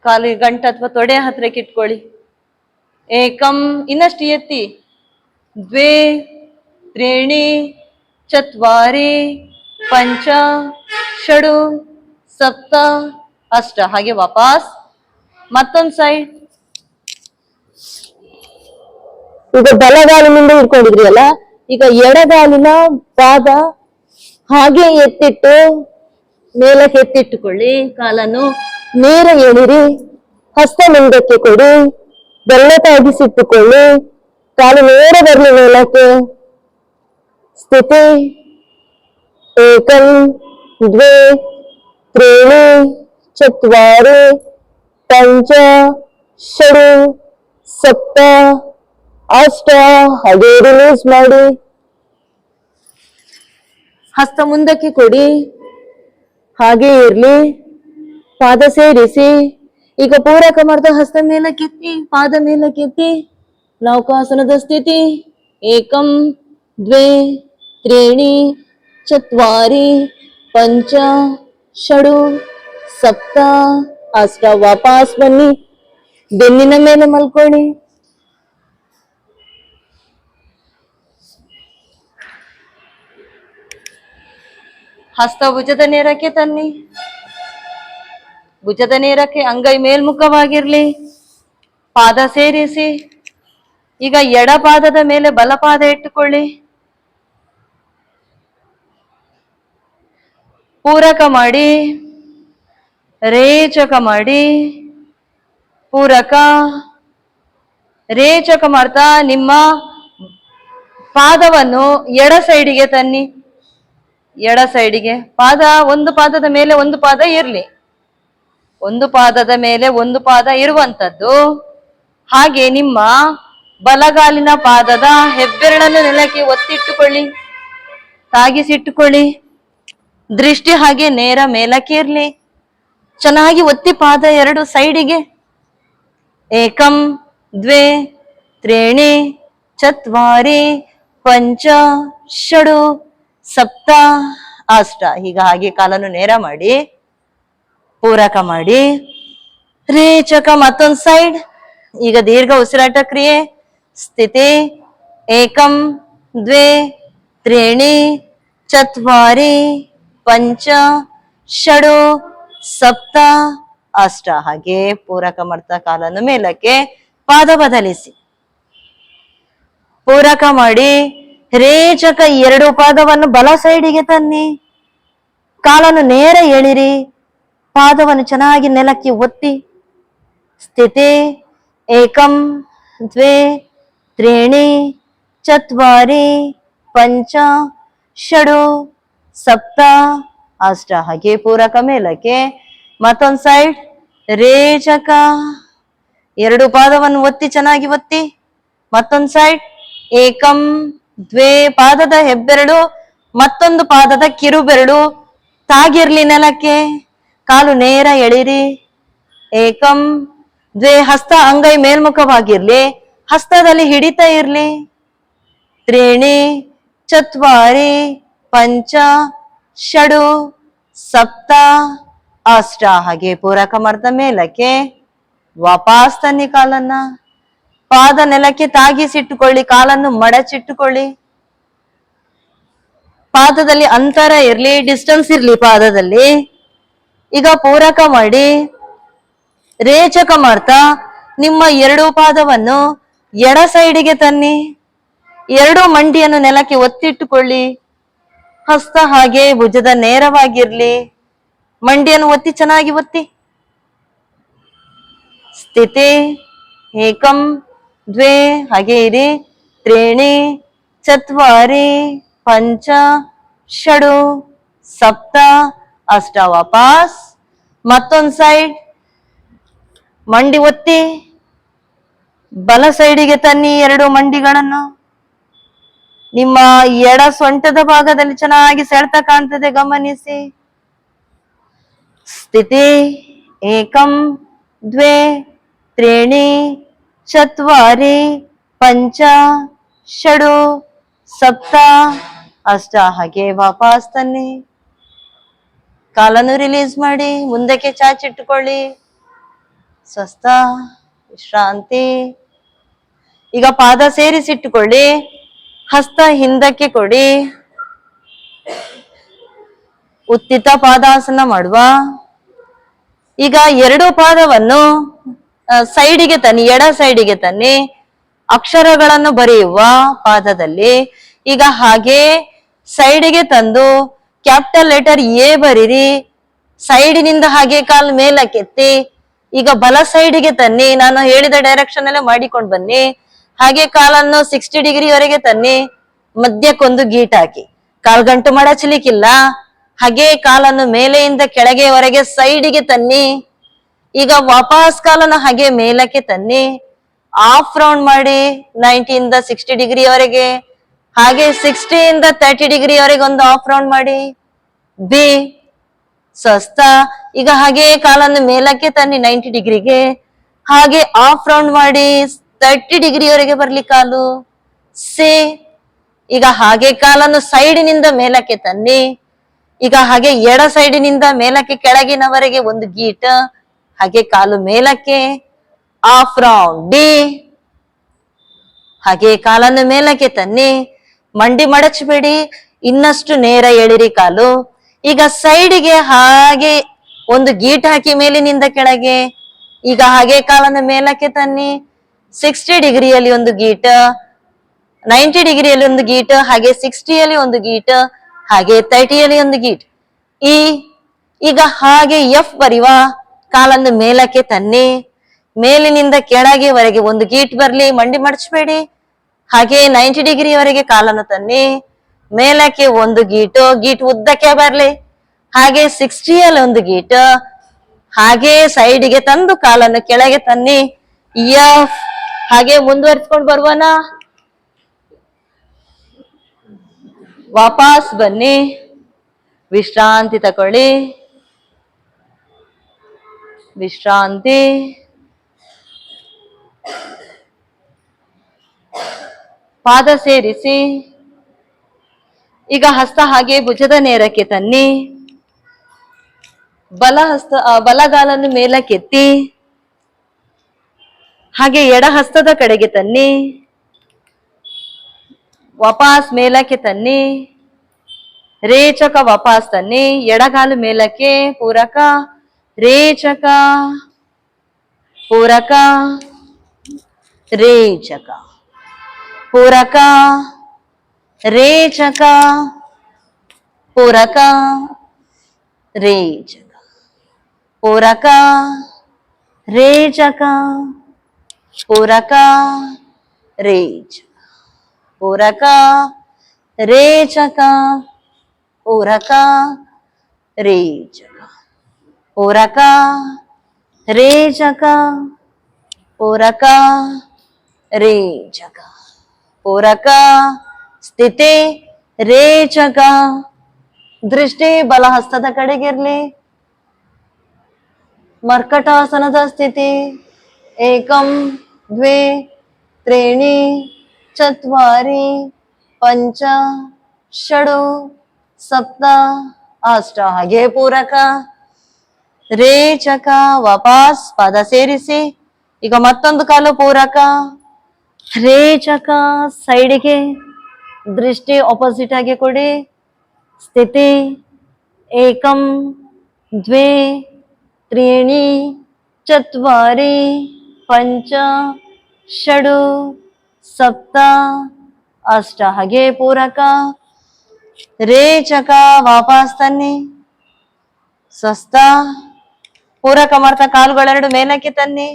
ಕಾಲಿಗೆ ಗಂಟು ಅಥವಾ ತೊಡೆಯ ಹತ್ರಕ್ಕೆ ಇಟ್ಕೊಳ್ಳಿ. ಏಕಂ, ಇನ್ನಷ್ಟು ಎತ್ತಿ. ದ್ವೇ ತ್ರೀಣಿ ಚತ್ವಾರಿ ಪಂಚ ಷಡು ಸಪ್ತ ಅಷ್ಟ, ಹಾಗೆ ವಾಪಸ್. ಮತ್ತೊಂದು ಸೈಡ್. ಈಗ ಬಲಗಾಲಿನಿಂದ ಇಟ್ಕೊಂಡಿದ್ರಿ ಅಲ್ಲ, ಈಗ ಎಡಗಾಲಿನ ಪಾದ ಹಾಗೆ ಎತ್ತಿಟ್ಟು ಮೇಲಕ್ಕೆ ಎತ್ತಿಟ್ಟುಕೊಳ್ಳಿ. ಕಾಲನ್ನು ನೇರ ಎಳಿರಿ. ಹಸ್ತ ಮುಂದಕ್ಕೆ ಕೊಡಿ, ಗಲ್ಲ ತಾಗಿಸಿಟ್ಟುಕೊಳ್ಳಿ. ಕಾಲು ನೇರ ಬರಲಿ ಮೇಲಕ್ಕೆ. ಸ್ಥಿತಿ. ಏಕಂ ದ್ವೇ ತ್ರೀಣಿ ಚತ್ವಾರಿ ಪಂಚ ಷಡು ಸಪ್ತ ಅಷ್ಟ, ಹಾಗೆ ರಿಲೀಸ್ ಮಾಡಿ. ಹಸ್ತ ಮುಂದಕ್ಕೆ ಕೊಡಿ, ಹಾಗೆ ಇರ್ಲಿ. ಪಾದ ಸೇರಿಸಿ. ಈಗ ಪೂರಕ ಮಾಡ್ತಾ ಹಸ್ತ ಮೇಲಕ್ಕೆತ್ತಿ, ಪಾದ ಮೇಲಕ್ಕೆತ್ತಿ. ನೌಕಾಸನದ ಸ್ಥಿತಿ. ಏಕಂ ದ್ವೇ ತ್ರೀಣಿ ಚತ್ವಾರಿ ಪಂಚ ಷಡು ಸಪ್ತ ಅಷ್ಟ, ವಾಪಸ್ ಬನ್ನಿ. ಬೆನ್ನಿನ ಮೇಲೆ ಮಲ್ಕೊಳ್ಳಿ. ಹಸ್ತ ಭುಜದ ನೇರಕ್ಕೆ ತನ್ನಿ. ಭುಜದ ನೇರಕ್ಕೆ ಅಂಗೈ ಮೇಲ್ಮುಖವಾಗಿರ್ಲಿ. ಪಾದ ಸೇರಿಸಿ. ಈಗ ಎಡ ಪಾದದ ಮೇಲೆ ಬಲಪಾದ ಇಟ್ಟುಕೊಳ್ಳಿ. ಪೂರಕ ಮಾಡಿ, ರೇಚಕ ಮಾಡಿ. ಪೂರಕ ರೇಚಕ ಮಾಡ್ತಾ ನಿಮ್ಮ ಪಾದವನ್ನು ಎಡ ಸೈಡಿಗೆ ತನ್ನಿ. ಎಡ ಸೈಡಿಗೆ ಪಾದ, ಒಂದು ಪಾದದ ಮೇಲೆ ಒಂದು ಪಾದ ಇರ್ಲಿ. ಒಂದು ಪಾದದ ಮೇಲೆ ಒಂದು ಪಾದ ಇರುವಂತದ್ದು. ಹಾಗೆ ನಿಮ್ಮ ಬಲಗಾಲಿನ ಪಾದದ ಹೆಬ್ಬೆರಳನ್ನು ನೆಲಕ್ಕೆ ಒತ್ತಿಟ್ಟುಕೊಳ್ಳಿ, ತಾಗಿಸಿಟ್ಟುಕೊಳ್ಳಿ. ದೃಷ್ಟಿ ಹಾಗೆ ನೇರ ಮೇಲಕ್ಕೆ ಇರ್ಲಿ. ಚೆನ್ನಾಗಿ ಒತ್ತಿ ಪಾದ ಎರಡು ಸೈಡಿಗೆ. ಏಕಂ ದ್ವೇ ತ್ರೀಣಿ ಚತ್ವಾರಿ ಪಂಚ ಷಡು ಸಪ್ತ ಅಷ್ಟ, ಈಗ ಹಾಗೆ ಕಾಲನ್ನು ನೇರ ಮಾಡಿ. ಪೂರಕ ಮಾಡಿ, ರೇಚಕ ಮತ್ತೊಂದು ಸೈಡ್. ಈಗ ದೀರ್ಘ ಉಸಿರಾಟ ಕ್ರಿಯೆ. ಸ್ಥಿತಿ. ಏಕಂ ದ್ವೇ ತ್ರೀಣಿ ಚತ್ವಾರಿ ಪಂಚ ಷಡು ಸಪ್ತ ಅಷ್ಟ. ಹಾಗೆ ಪೂರಕ ಮಾಡ್ತಾ ಕಾಲನ್ನು ಮೇಲಕ್ಕೆ, ಪಾದ ಬದಲಿಸಿ ಪೂರಕ ಮಾಡಿ ರೇಚಕ ಎರಡು ಪಾದವನ್ನು ಬಲ ಸೈಡಿಗೆ ತನ್ನಿ, ಕಾಲನ್ನು ನೇರ ಎಳಿರಿ, ಪಾದವನ್ನು ಚೆನ್ನಾಗಿ ನೆಲಕ್ಕೆ ಒತ್ತಿ. ಸ್ಥಿತಿ ಏಕಂ ದ್ವೇ ತ್ರೀಣಿ ಚತ್ವಾರಿ ಪಂಚ ಷಡು ಸಪ್ತ ಅಷ್ಟ. ಹಾಗೆ ಪೂರಕ ಮೇಲಕ್ಕೆ, ಮತ್ತೊಂದು ಸೈಡ್ ರೇಚಕ ಎರಡು ಪಾದವನ್ನು ಒತ್ತಿ ಚೆನ್ನಾಗಿ ಒತ್ತಿ. ಮತ್ತೊಂದು ಸೈಡ್ ಏಕಂ ದ್ವೇ ಪಾದದ ಹೆಬ್ಬೆರಳು ಮತ್ತೊಂದು ಪಾದದ ಕಿರುಬೆರಳು ತಾಗಿರ್ಲಿ ನೆಲಕ್ಕೆ, ಕಾಲು ನೇರ ಎಳಿರಿ. ಏಕಂ ದ್ವೇ ಹಸ್ತ ಅಂಗೈ ಮೇಲ್ಮುಖವಾಗಿರ್ಲಿ, ಹಸ್ತದಲ್ಲಿ ಹಿಡಿತಾ ಇರ್ಲಿ. ತ್ರೀಣಿ ಚತ್ವಾರಿ ಪಂಚ ಷಡು ಸಪ್ತ ಅಷ್ಟ. ಹಾಗೆ ಪೂರಕ ಮಾಡ್ತಾ ಮೇಲಕ್ಕೆ, ವಾಪಸ್ ತನ್ನಿ ಕಾಲನ್ನ, ಪಾದ ನೆಲಕ್ಕೆ ತಾಗಿಸಿಟ್ಟುಕೊಳ್ಳಿ, ಕಾಲನ್ನು ಮಡಚಿಟ್ಟುಕೊಳ್ಳಿ. ಪಾದದಲ್ಲಿ ಅಂತರ ಇರ್ಲಿ, ಡಿಸ್ಟೆನ್ಸ್ ಇರ್ಲಿ ಪಾದದಲ್ಲಿ. ಈಗ ಪೂರಕ ಮಾಡಿ ರೇಚಕ ಮಾಡ್ತಾ ನಿಮ್ಮ ಎರಡು ಪಾದವನ್ನು ಎಡ ಸೈಡಿಗೆ ತನ್ನಿ, ಎರಡು ಮಂಡಿಯನ್ನು ನೆಲಕ್ಕೆ ಒತ್ತಿಟ್ಟುಕೊಳ್ಳಿ. ಹಸ್ತ ಹಾಗೆ ಭುಜದ ನೇರವಾಗಿರ್ಲಿ, ಮಂಡಿಯನ್ನು ಒತ್ತಿ ಚೆನ್ನಾಗಿ ಒತ್ತಿ. ಸ್ಥಿತಿ ಏಕಂ ದ್ವೇ ಹಾಗೆ ಇರಿ. ತ್ರೀಣಿ ಚತ್ವಾರಿ ಪಂಚ ಷಡು ಸಪ್ತ ಅಷ್ಟ. ವಾಪಸ್ ಮತ್ತೊಂದು ಸೈಡ್ ಮಂಡಿ ಒತ್ತಿ ಬಲ ಸೈಡಿಗೆ ತನ್ನಿ ಎರಡು ಮಂಡಿಗಳನ್ನು. ನಿಮ್ಮ ಎಡ ಸೊಂಟದ ಭಾಗದಲ್ಲಿ ಚೆನ್ನಾಗಿ ಸೆಳೆತ ಕಾಣ್ತದೆ, ಗಮನಿಸಿ. ಸ್ಥಿತಿ ಏಕಂ ದ್ವೇ ತ್ರೀಣಿ ಚತ್ವಾರಿ ಪಂಚ ಷಡು ಸಪ್ತ ಅಷ್ಟ. ಹಾಗೆ ವಾಪಸ್ ತನ್ನಿ, ಕಾಲನ್ನು ರಿಲೀಸ್ ಮಾಡಿ, ಮುಂದಕ್ಕೆ ಚಾಚಿಟ್ಟುಕೊಳ್ಳಿ. ಸ್ವಸ್ಥ ವಿಶ್ರಾಂತಿ. ಈಗ ಪಾದ ಸೇರಿಸಿಟ್ಟುಕೊಳ್ಳಿ, ಹಸ್ತ ಹಿಂದಕ್ಕೆ ಕೊಡಿ. ಉತ್ತಿತ ಪಾದಾಸನ ಮಾಡುವ. ಈಗ ಎರಡು ಪಾದವನ್ನು ಸೈಡಿಗೆ ತನ್ನಿ, ಎಡ ಸೈಡಿಗೆ ತನ್ನಿ, ಅಕ್ಷರಗಳನ್ನು ಬರೆಯುವ ಪಾದದಲ್ಲಿ. ಈಗ ಹಾಗೆ ಸೈಡಿಗೆ ತಂದು ಕ್ಯಾಪಿಟಲ್ ಲೆಟರ್ ಎ ಬರೀರಿ. ಸೈಡಿನಿಂದ ಹಾಗೆ ಕಾಲು ಮೇಲಕ್ಕೆತ್ತಿ. ಈಗ ಬಲ ಸೈಡಿಗೆ ತನ್ನಿ, ನಾನು ಹೇಳಿದ ಡೈರೆಕ್ಷನ್ ಅಲ್ಲೇ ಮಾಡಿಕೊಂಡು ಬನ್ನಿ. ಹಾಗೆ ಕಾಲನ್ನು 60 ಡಿಗ್ರಿವರೆಗೆ ತನ್ನಿ, ಮಧ್ಯಕ್ಕೊಂದು ಗೀಟ್ ಹಾಕಿ, ಕಾಲ್ಗಂಟು ಮಡಚಲಿಕ್ಕಿಲ್ಲ. ಹಾಗೆ ಕಾಲನ್ನು ಮೇಲೆಯಿಂದ ಕೆಳಗೆವರೆಗೆ ಸೈಡಿಗೆ ತನ್ನಿ. ಈಗ ವಾಪಸ್ ಕಾಲನ್ನು ಹಾಗೆ ಮೇಲಕ್ಕೆ ತನ್ನಿ, ಹಾಫ್ ರೌಂಡ್ ಮಾಡಿ 90 ಇಂದ 60 ಡಿಗ್ರಿವರೆಗೆ. ಹಾಗೆ 60 ಇಂದ 30 ಡಿಗ್ರಿವರೆಗೆ ಒಂದು ಹಾಫ್ ರೌಂಡ್ ಮಾಡಿ. ಬಿ ಸ್ವಸ್ಥ. ಈಗ ಹಾಗೆ ಕಾಲನ್ನು ಮೇಲಕ್ಕೆ ತನ್ನಿ 90 ಡಿಗ್ರಿಗೆ, ಹಾಗೆ ಹಾಫ್ ರೌಂಡ್ ಮಾಡಿ 30 ಡಿಗ್ರಿವರೆಗೆ ಬರ್ಲಿ ಕಾಲು. ಸಿ ಈಗ ಹಾಗೆ ಕಾಲನ್ನು ಸೈಡಿನಿಂದ ಮೇಲಕ್ಕೆ ತನ್ನಿ. ಈಗ ಹಾಗೆ ಎಡ ಸೈಡಿನಿಂದ ಮೇಲಕ್ಕೆ ಕೆಳಗಿನವರೆಗೆ ಒಂದು ಗೀಟ್, ಹಾಗೆ ಕಾಲು ಮೇಲಕ್ಕೆ, ಹಾಫ್ ರೌಂಡ್. ಡಿ ಹಾಗೆ ಕಾಲನ್ನು ಮೇಲಕ್ಕೆ ತನ್ನಿ, ಮಂಡಿ ಮಡಚಬೇಡಿ, ಇನ್ನಷ್ಟು ನೇರ ಎಳಿರಿ ಕಾಲು. ಈಗ ಸೈಡಿಗೆ ಹಾಗೆ ಒಂದು ಗೀಟ್ ಹಾಕಿ ಮೇಲಿನಿಂದ ಕೆಳಗೆ. ಈಗ ಹಾಗೆ ಕಾಲನ್ನು ಮೇಲಕ್ಕೆ ತನ್ನಿ, 60 ಡಿಗ್ರಿಯಲ್ಲಿ ಒಂದು ಗೀಟ್, 90 ಡಿಗ್ರಿಯಲ್ಲಿ ಒಂದು ಗೀಟ್, ಹಾಗೆ 60ಯಲ್ಲಿ ಒಂದು ಗೀಟ್, ಹಾಗೆ 30ಯಲ್ಲಿ ಒಂದು ಗೀಟ್. ಈ ಈಗ ಹಾಗೆ ಎಫ್ ಬರೆಯುವ, ಕಾಲನ್ನು ಮೇಲಕ್ಕೆ ತನ್ನಿ, ಮೇಲಿನಿಂದ ಕೆಳಗೆವರೆಗೆ ಒಂದು ಗೀಟ್ ಬರ್ಲಿ, ಮಂಡಿ ಮಡಚಬೇಡಿ. ಹಾಗೆ 90 ಡಿಗ್ರಿವರೆಗೆ ಕಾಲನ್ನು ತನ್ನಿ, ಮೇಲಕ್ಕೆ ಒಂದು ಗೀಟು, ಗೀಟ್ ಉದ್ದಕ್ಕೆ ಬರ್ಲಿ. ಹಾಗೆ 60ಯಲ್ಲಿ ಒಂದು ಗೀಟ್, ಹಾಗೆ ಸೈಡಿಗೆ ತಂದು ಕಾಲನ್ನು ಕೆಳಗೆ ತನ್ನಿ. ಎಫ್ ಹಾಗೆ ಮುಂದುವರಿಸ್ಕೊಂಡು ಬರುವನ. ವಾಪಸ್ ಬನ್ನಿ, ವಿಶ್ರಾಂತಿ ತಕೊಳ್ಳಿ. ವಿಶ್ರಾಂತಿ. ಪಾದ ಸೇರಿಸಿ. ಈಗ ಹಸ್ತ ಹಾಗೆ ಭುಜದ ನೇರಕ್ಕೆ ತನ್ನಿ, ಬಲಗಾಲನ್ನು ಮೇಲಕ್ಕೆತ್ತಿ, ಹಾಗೆ ಎಡ ಹಸ್ತದ ಕಡೆಗೆ ತನ್ನಿ, ವಾಪಸ್ ಮೇಲಕ್ಕೆ ತನ್ನಿ. ರೇಚಕ ವಾಪಸ್ ತನ್ನಿ, ಎಡಗಾಲು ಮೇಲಕ್ಕೆ ಪೂರಕ ರೇಚಕ ಪೂರಕ ರೇಚಕ ಪೂರಕ ರೇಚಕ ಪೂರಕ ರೇಚಕ ಪೂರಕ ರೇಚಕ ಪೂರಕ ರೇಚಕ ಪೂರಕ ರೇಚಕ ಪೂರಕ ರೇಚಕ ಪೂರಕ ರೇಚಕ ಪೂರಕ ರೇಚಕ ಪೂರಕ ಸ್ಥಿತಿ ರೇಚಕ. ದೃಷ್ಟಿ ಬಲಹಸ್ತದ ಕಡೆಗಿರ್ಲಿ. ಮರ್ಕಟಾಸನದ ಸ್ಥಿತಿ. ಏಕಂ ದ್ವೇ ತ್ರೀಣಿ ಚತ್ವಾರಿ ಪಂಚ ಷಡು ಸಪ್ತ ಅಷ್ಟ. ಹಾಗೆ ಪೂರಕ ರೇಚಕ. ವಾಪಸ್ ಪಾದ ಸೇರಿಸಿ. ಈಗ ಮತ್ತೊಂದು ಕಾಲು ಪೂರಕ ರೇಚಕ. ಸೈಡಿಗೆ ದೃಷ್ಟಿ ಆಪೋಸಿಟ್ ಆಗಿ ಕೊಡಿ. ಸ್ಥಿತಿ ಏಕಂ ದ್ವೇ ತ್ರೀಣಿ ಚತ್ವಾರಿ ಪಂಚ ಷಡು ಸಪ್ತ ಅಷ್ಟ. ಹಾಗೆ ಪೂರಕ ರೇಚಕ. ವಾಪಸ್ ತನ್ನಿ. ಸ್ವಸ್ಥ. ಪೂರಕ ಮಾಡ್ತಾ ಕಾಲುಗಳೆರಡು ಮೇಲಕ್ಕೆ ತನ್ನಿ.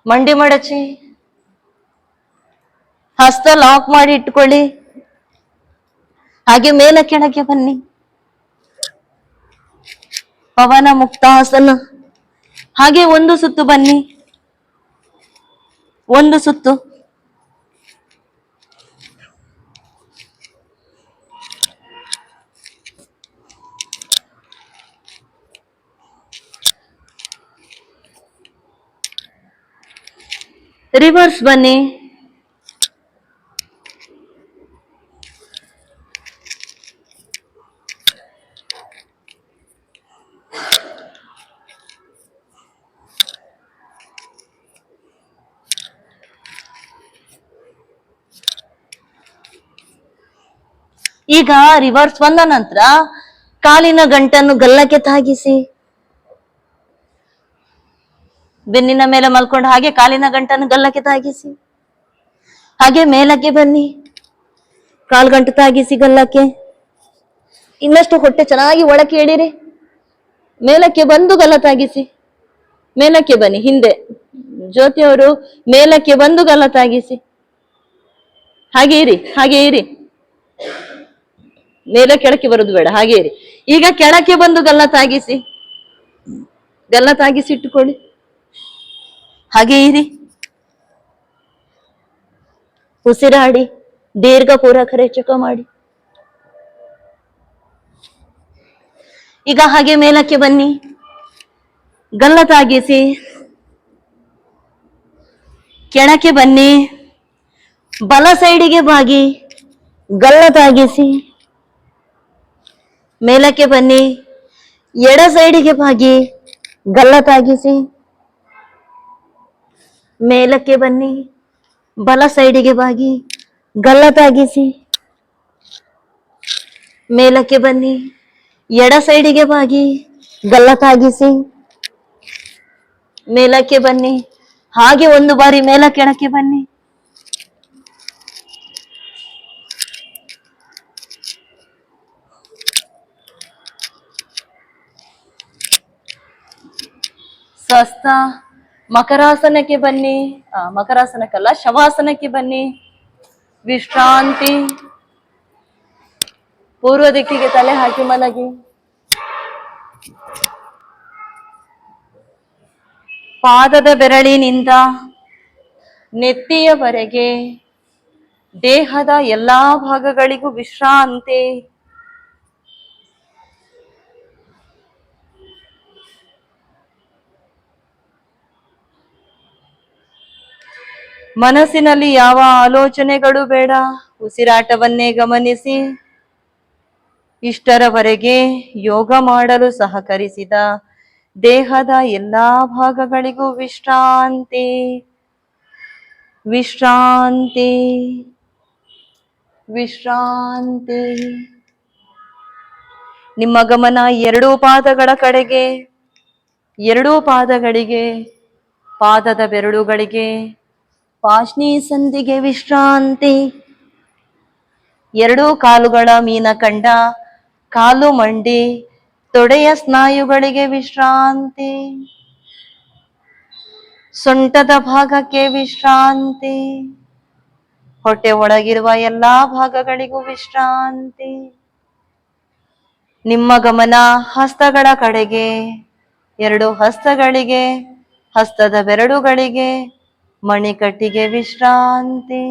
ಮಂಡಿ ಮಡಚಿ. ಹಸ್ತ ಲಾಕ್ ಮಾಡಿ ಇಟ್ಕೊಳ್ಳಿ. ಹಾಗೆ ಮೇಲೆ ಕೆಳಗೆ ಬನ್ನಿ. ಪವನ ಮುಕ್ತಾಸನ. ಹಾಗೆ ಒಂದು ಸುತ್ತು ಬನ್ನಿ. ಒಂದು ಸುತ್ತು. ರಿವರ್ಸ್ ಬನ್ನಿ. ಈಗ ರಿವರ್ಸ್ ಬಂದ ನಂತರ ಕಾಲಿನ ಗಂಟನ್ನು ಗಲ್ಲಕ್ಕೆ ತಾಗಿಸಿ. ಬೆನ್ನಿನ ಮೇಲೆ ಮಲ್ಕೊಂಡು ಹಾಗೆ ಕಾಲಿನ ಗಂಟನ್ನು ಗಲ್ಲಕ್ಕೆ ತಾಗಿಸಿ. ಹಾಗೆ ಮೇಲಕ್ಕೆ ಬನ್ನಿ. ಕಾಲ್ಗಂಟು ತಾಗಿಸಿ ಗಲ್ಲಕ್ಕೆ. ಇನ್ನಷ್ಟು ಹೊಟ್ಟೆ ಚೆನ್ನಾಗಿ ಒಳಕ್ಕೆ ಎಳಿರಿ. ಮೇಲಕ್ಕೆ ಬಂದು ಗಲ್ಲ ತಾಗಿಸಿ. ಮೇಲಕ್ಕೆ ಬನ್ನಿ. ಹಿಂದೆ ಜ್ಯೋತಿಯವರು ಮೇಲಕ್ಕೆ ಬಂದು ಗಲ್ಲ ತಾಗಿಸಿ. ಹಾಗೆ ಇರಿ. ಹಾಗೆ ಇರಿ. ಮೇಲೆ ಕೆಳಕ್ಕೆ ಬರುದು ಬೇಡ. ಹಾಗೆ ಇರಿ. ಈಗ ಕೆಳಕ್ಕೆ ಬಂದು ಗಲ್ಲ ತಾಗಿಸಿ. ಗಲ್ಲ ತಾಗಿಸಿ ಇಟ್ಟುಕೊಳ್ಳಿ. ಹಾಗೆ ಇರಿ. ಉಸಿರಾಡಿ. ದೀರ್ಘ ಪೂರಕ ರೇಚಕ ಮಾಡಿ. ಈಗ ಹಾಗೆ ಮೇಲಕ್ಕೆ ಬನ್ನಿ. ಗಲ್ಲ ತಾಗಿಸಿ. ಕೆಳಕ್ಕೆ ಬನ್ನಿ. ಬಲ ಸೈಡಿಗೆ ಬಾಗಿ ಗಲ್ಲ ತಾಗಿಸಿ. ಮೇಲಕ್ಕೆ ಬನ್ನಿ. ಎಡ ಸೈಡಿಗೆ ಬಾಗಿ ಗಲ್ಲ ತಾಗಿಸಿ. ಮೇಲಕ್ಕೆ ಬನ್ನಿ. ಬಲ ಸೈಡಿಗೆ ಬಾಗಿ ಗಲ್ಲ ತಾಗಿಸಿ. ಮೇಲಕ್ಕೆ ಬನ್ನಿ. ಎಡ ಸೈಡಿಗೆ ಬಾಗಿ ಗಲ್ಲ ತಾಗಿಸಿ. ಮೇಲಕ್ಕೆ ಬನ್ನಿ. ಹಾಗೆ ಒಂದು ಬಾರಿ ಮೇಲ ಕೆಳಕ್ಕೆ ಬನ್ನಿ. ಸ್ವಸ್ಥ. ಮಕರಾಸನಕ್ಕೆ ಬನ್ನಿ. ಮಕರಾಸನಕ್ಕಲ್ಲ, ಶವಾಸನಕ್ಕೆ ಬನ್ನಿ. ವಿಶ್ರಾಂತಿ. ಪೂರ್ವ ದಿಕ್ಕಿಗೆ ತಲೆ ಹಾಕಿ ಮಲಗಿ. ಪಾದದ ಬೆರಳಿನಿಂದ ನೆತ್ತಿಯವರೆಗೆ ದೇಹದ ಎಲ್ಲಾ ಭಾಗಗಳಿಗೂ ವಿಶ್ರಾಂತಿ. ಮನಸ್ಸಿನಲ್ಲಿ ಯಾವ ಆಲೋಚನೆಗಳು ಬೇಡ. ಉಸಿರಾಟವನ್ನೇ ಗಮನಿಸಿ. ಇಷ್ಟರವರೆಗೆ ಯೋಗ ಮಾಡಲು ಸಹಕರಿಸಿದ ದೇಹದ ಎಲ್ಲಾ ಭಾಗಗಳಿಗೂ ವಿಶ್ರಾಂತಿ ವಿಶ್ರಾಂತಿ ವಿಶ್ರಾಂತಿ. ನಿಮ್ಮ ಗಮನ ಎರಡೂ ಪಾದಗಳ ಕಡೆಗೆ, ಎರಡೂ ಪಾದಗಳಿಗೆ, ಪಾದದ ಬೆರಳುಗಳಿಗೆ, ಪಾಶ್ನಿ ಸಂಧಿಗೆ ವಿಶ್ರಾಂತಿ. ಎರಡೂ ಕಾಲುಗಳ ಮೀನಖಂಡ, ಕಾಲು ಮಂಡಿ, ತೊಡೆಯ ಸ್ನಾಯುಗಳಿಗೆ ವಿಶ್ರಾಂತಿ. ಸೊಂಟದ ಭಾಗಕ್ಕೆ ವಿಶ್ರಾಂತಿ. ಹೊಟ್ಟೆ ಒಳಗಿರುವ ಎಲ್ಲಾ ಭಾಗಗಳಿಗೂ ವಿಶ್ರಾಂತಿ. ನಿಮ್ಮ ಗಮನ ಹಸ್ತಗಳ ಕಡೆಗೆ, ಎರಡು ಹಸ್ತಗಳಿಗೆ, ಹಸ್ತದ ಬೆರಳುಗಳಿಗೆ, ಮಣಿಕಟ್ಟಿಗೆ ವಿಶ್ರಾಂತಿ.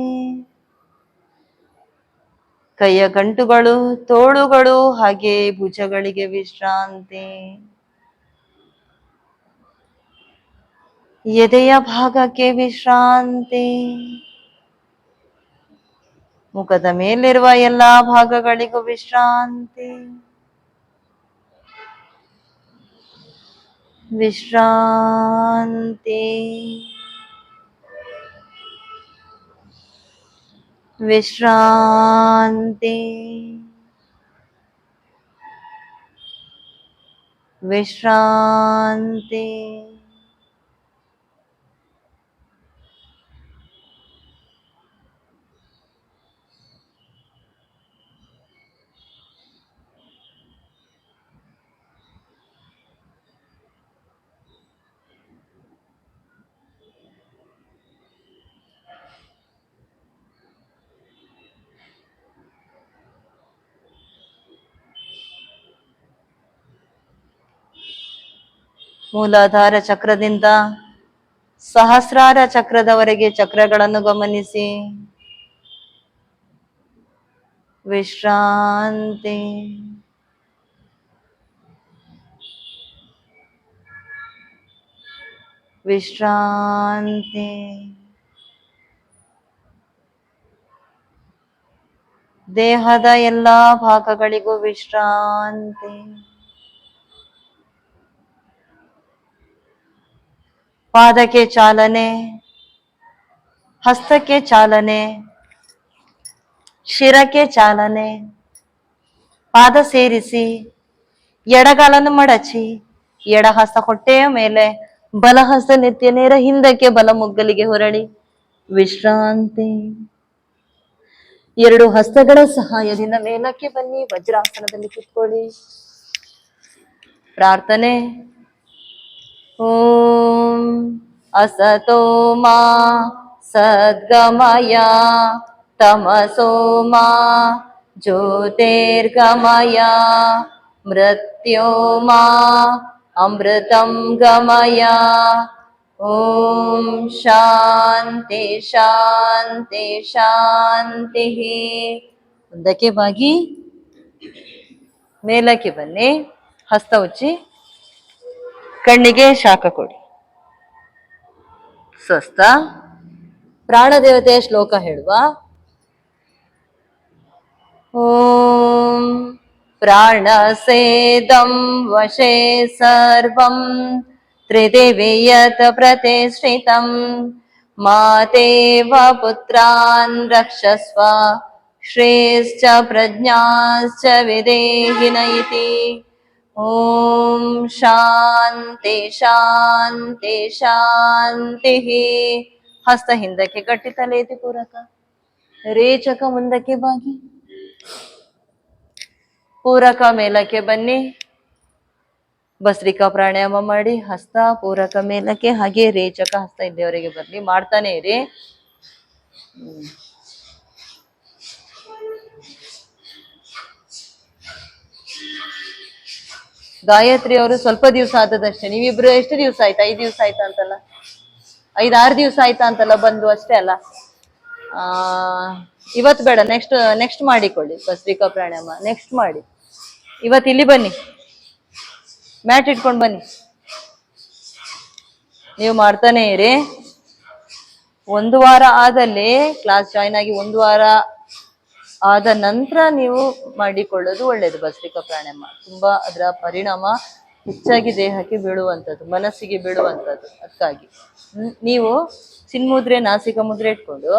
ಕೈಯ ಗಂಟುಗಳು, ತೋಳುಗಳು ಹಾಗೆ ಭುಜಗಳಿಗೆ ವಿಶ್ರಾಂತಿ. ಎದೆಯ ಭಾಗಕ್ಕೆ ವಿಶ್ರಾಂತಿ. ಮುಖದ ಮೇಲಿರುವ ಎಲ್ಲಾ ಭಾಗಗಳಿಗೂ ವಿಶ್ರಾಂತಿ. ವಿಶ್ರಾಂತಿ. ವಿಶ್ರಾಂತಿ. ವಿಶ್ರಾಂತಿ. ಮೂಲಾಧಾರ ಚಕ್ರದಿಂದ ಸಹಸ್ರಾರ ಚಕ್ರದವರೆಗೆ ಚಕ್ರಗಳನ್ನು ಗಮನಿಸಿ. ವಿಶ್ರಾಂತಿ. ವಿಶ್ರಾಂತಿ. ದೇಹದ ಎಲ್ಲಾ ಭಾಗಗಳಿಗೂ ವಿಶ್ರಾಂತಿ. ಪಾದಕ್ಕೆ ಚಾಲನೆ, ಹಸ್ತಕ್ಕೆ ಚಾಲನೆ, ಶಿರಕ್ಕೆ ಚಾಲನೆ. ಪಾದ ಸೇರಿಸಿ, ಎಡಗಾಲನ್ನು ಮಡಚಿ, ಎಡ ಹಸ್ತ ಹೊಟ್ಟೆಯ ಮೇಲೆ, ಬಲ ಹಸ್ತ ನೆತ್ತಿಯ ನೇರ ಹಿಂದಕ್ಕೆ, ಬಲ ಮುಗ್ಗಲಿಗೆ ಹೊರಳಿ ವಿಶ್ರಾಂತಿ. ಎರಡು ಹಸ್ತಗಳ ಸಹಾಯದಿಂದ ಮೇಲಕ್ಕೆ ಬನ್ನಿ, ವಜ್ರಾಸನದಲ್ಲಿ ಕೂತ್ಕೊಳ್ಳಿ. ಪ್ರಾರ್ಥನೆ. ಓಂ ಅಸತೋ ಮಾ ಸದ್ಗಮಯ, ತಮಸೋ ಮಾ ಜ್ಯೋತಿರ್ಗಮಯ, ಮೃತ್ಯೋ ಮಾ ಅಮೃತಂ ಗಮಯ. ಓಂ ಶಾಂತಿ ಶಾಂತಿ ಶಾಂತಿ. ಮುಂದಕ್ಕೆ ಬಾಗಿ ಮೇಲಕ್ಕೆ ಬನ್ನಿ, ಹಸ್ತ ಉಚ್ಚಿ, ಕಣ್ಣಿಗೆ ಶಾಖ ಕೊಡಿ. ಸ್ವಸ್ಥ. ಪ್ರಾಣದೇವತೆಯ ಶ್ಲೋಕ ಹೇಳುವ. ಓಂ ಪ್ರಾಣಸೇದಂ ವಶೇ ಸರ್ವಂ, ತ್ರಿದಿವಿ ಯತ್ ಪ್ರತಿಷ್ಠಿತಂ, ಮಾತೇವ ಪುತ್ರಾನ್ ರಕ್ಷಸ್ವ, ಶ್ರೇಶ್ಚ ಪ್ರಜ್ಞಾಶ್ಚ ವಿದೇಹಿನ ಇತಿ. ಓಂ ಶಾಂತಿ ಶಾಂತಿ ಶಾಂತಿ. ಹಸ್ತ ಹಿಂದಕ್ಕೆ ಕಟ್ಟಿ, ತಲೆ ಎತ್ತಿ ಪೂರಕ, ರೇಚಕ ಮುಂದಕ್ಕೆ ಬಾಗಿ, ಪೂರಕ ಮೇಲಕ್ಕೆ ಬನ್ನಿ. ಭಸ್ತ್ರಿಕಾ ಪ್ರಾಣಾಯಾಮ ಮಾಡಿ, ಹಸ್ತ ಪೂರಕ ಮೇಲಕ್ಕೆ, ಹಾಗೆ ರೇಚಕ ಹಸ್ತ ಇಲ್ಲಿಯವರೆಗೆ ಬರ್ಲಿ, ಮಾಡ್ತಾನೆ ಇರಿ. ಗಾಯತ್ರಿ ಅವರು ಸ್ವಲ್ಪ ದಿವಸ ಆದದಷ್ಟೇ, ನೀವಿಬ್ರು ಎಷ್ಟು ದಿವಸ ಆಯ್ತಾ? 5 ದಿವಸ ಆಯ್ತಾ ಅಂತಲ್ಲ, 5-6 ದಿವಸ ಆಯ್ತಾ ಅಂತಲ್ಲ ಬಂದು, ಅಷ್ಟೇ ಅಲ್ಲ. ಇವತ್ತು ಬೇಡ, ನೆಕ್ಸ್ಟ್ ಮಾಡಿಕೊಳ್ಳಿ ಭಸ್ತ್ರಿಕಾ ಪ್ರಾಣಾಯಾಮ, ನೆಕ್ಸ್ಟ್ ಮಾಡಿ. ಇವತ್ತು ಇಲ್ಲಿ ಬನ್ನಿ, ಮ್ಯಾಟ್ ಇಟ್ಕೊಂಡು ಬನ್ನಿ, ನೀವು ಮಾಡ್ತಾನೆ ಇರಿ. 1 ವಾರ ಆದಲ್ಲಿ ಕ್ಲಾಸ್ ಜಾಯ್ನ್ ಆಗಿ 1 ವಾರ ಆದ ನಂತರ ನೀವು ಮಾಡಿಕೊಳ್ಳೋದು ಒಳ್ಳೇದು. ಭಸ್ತ್ರಿಕಾ ಪ್ರಾಣಾಯಾಮ ತುಂಬಾ ಅದರ ಪರಿಣಾಮ ಹೆಚ್ಚಾಗಿ ದೇಹಕ್ಕೆ ಬೀಳುವಂಥದ್ದು, ಮನಸ್ಸಿಗೆ ಬೀಳುವಂಥದ್ದು. ಅದಕ್ಕಾಗಿ ನೀವು ಚಿನ್ಮುದ್ರೆ ನಾಸಿಕ ಮುದ್ರೆ ಇಟ್ಕೊಂಡು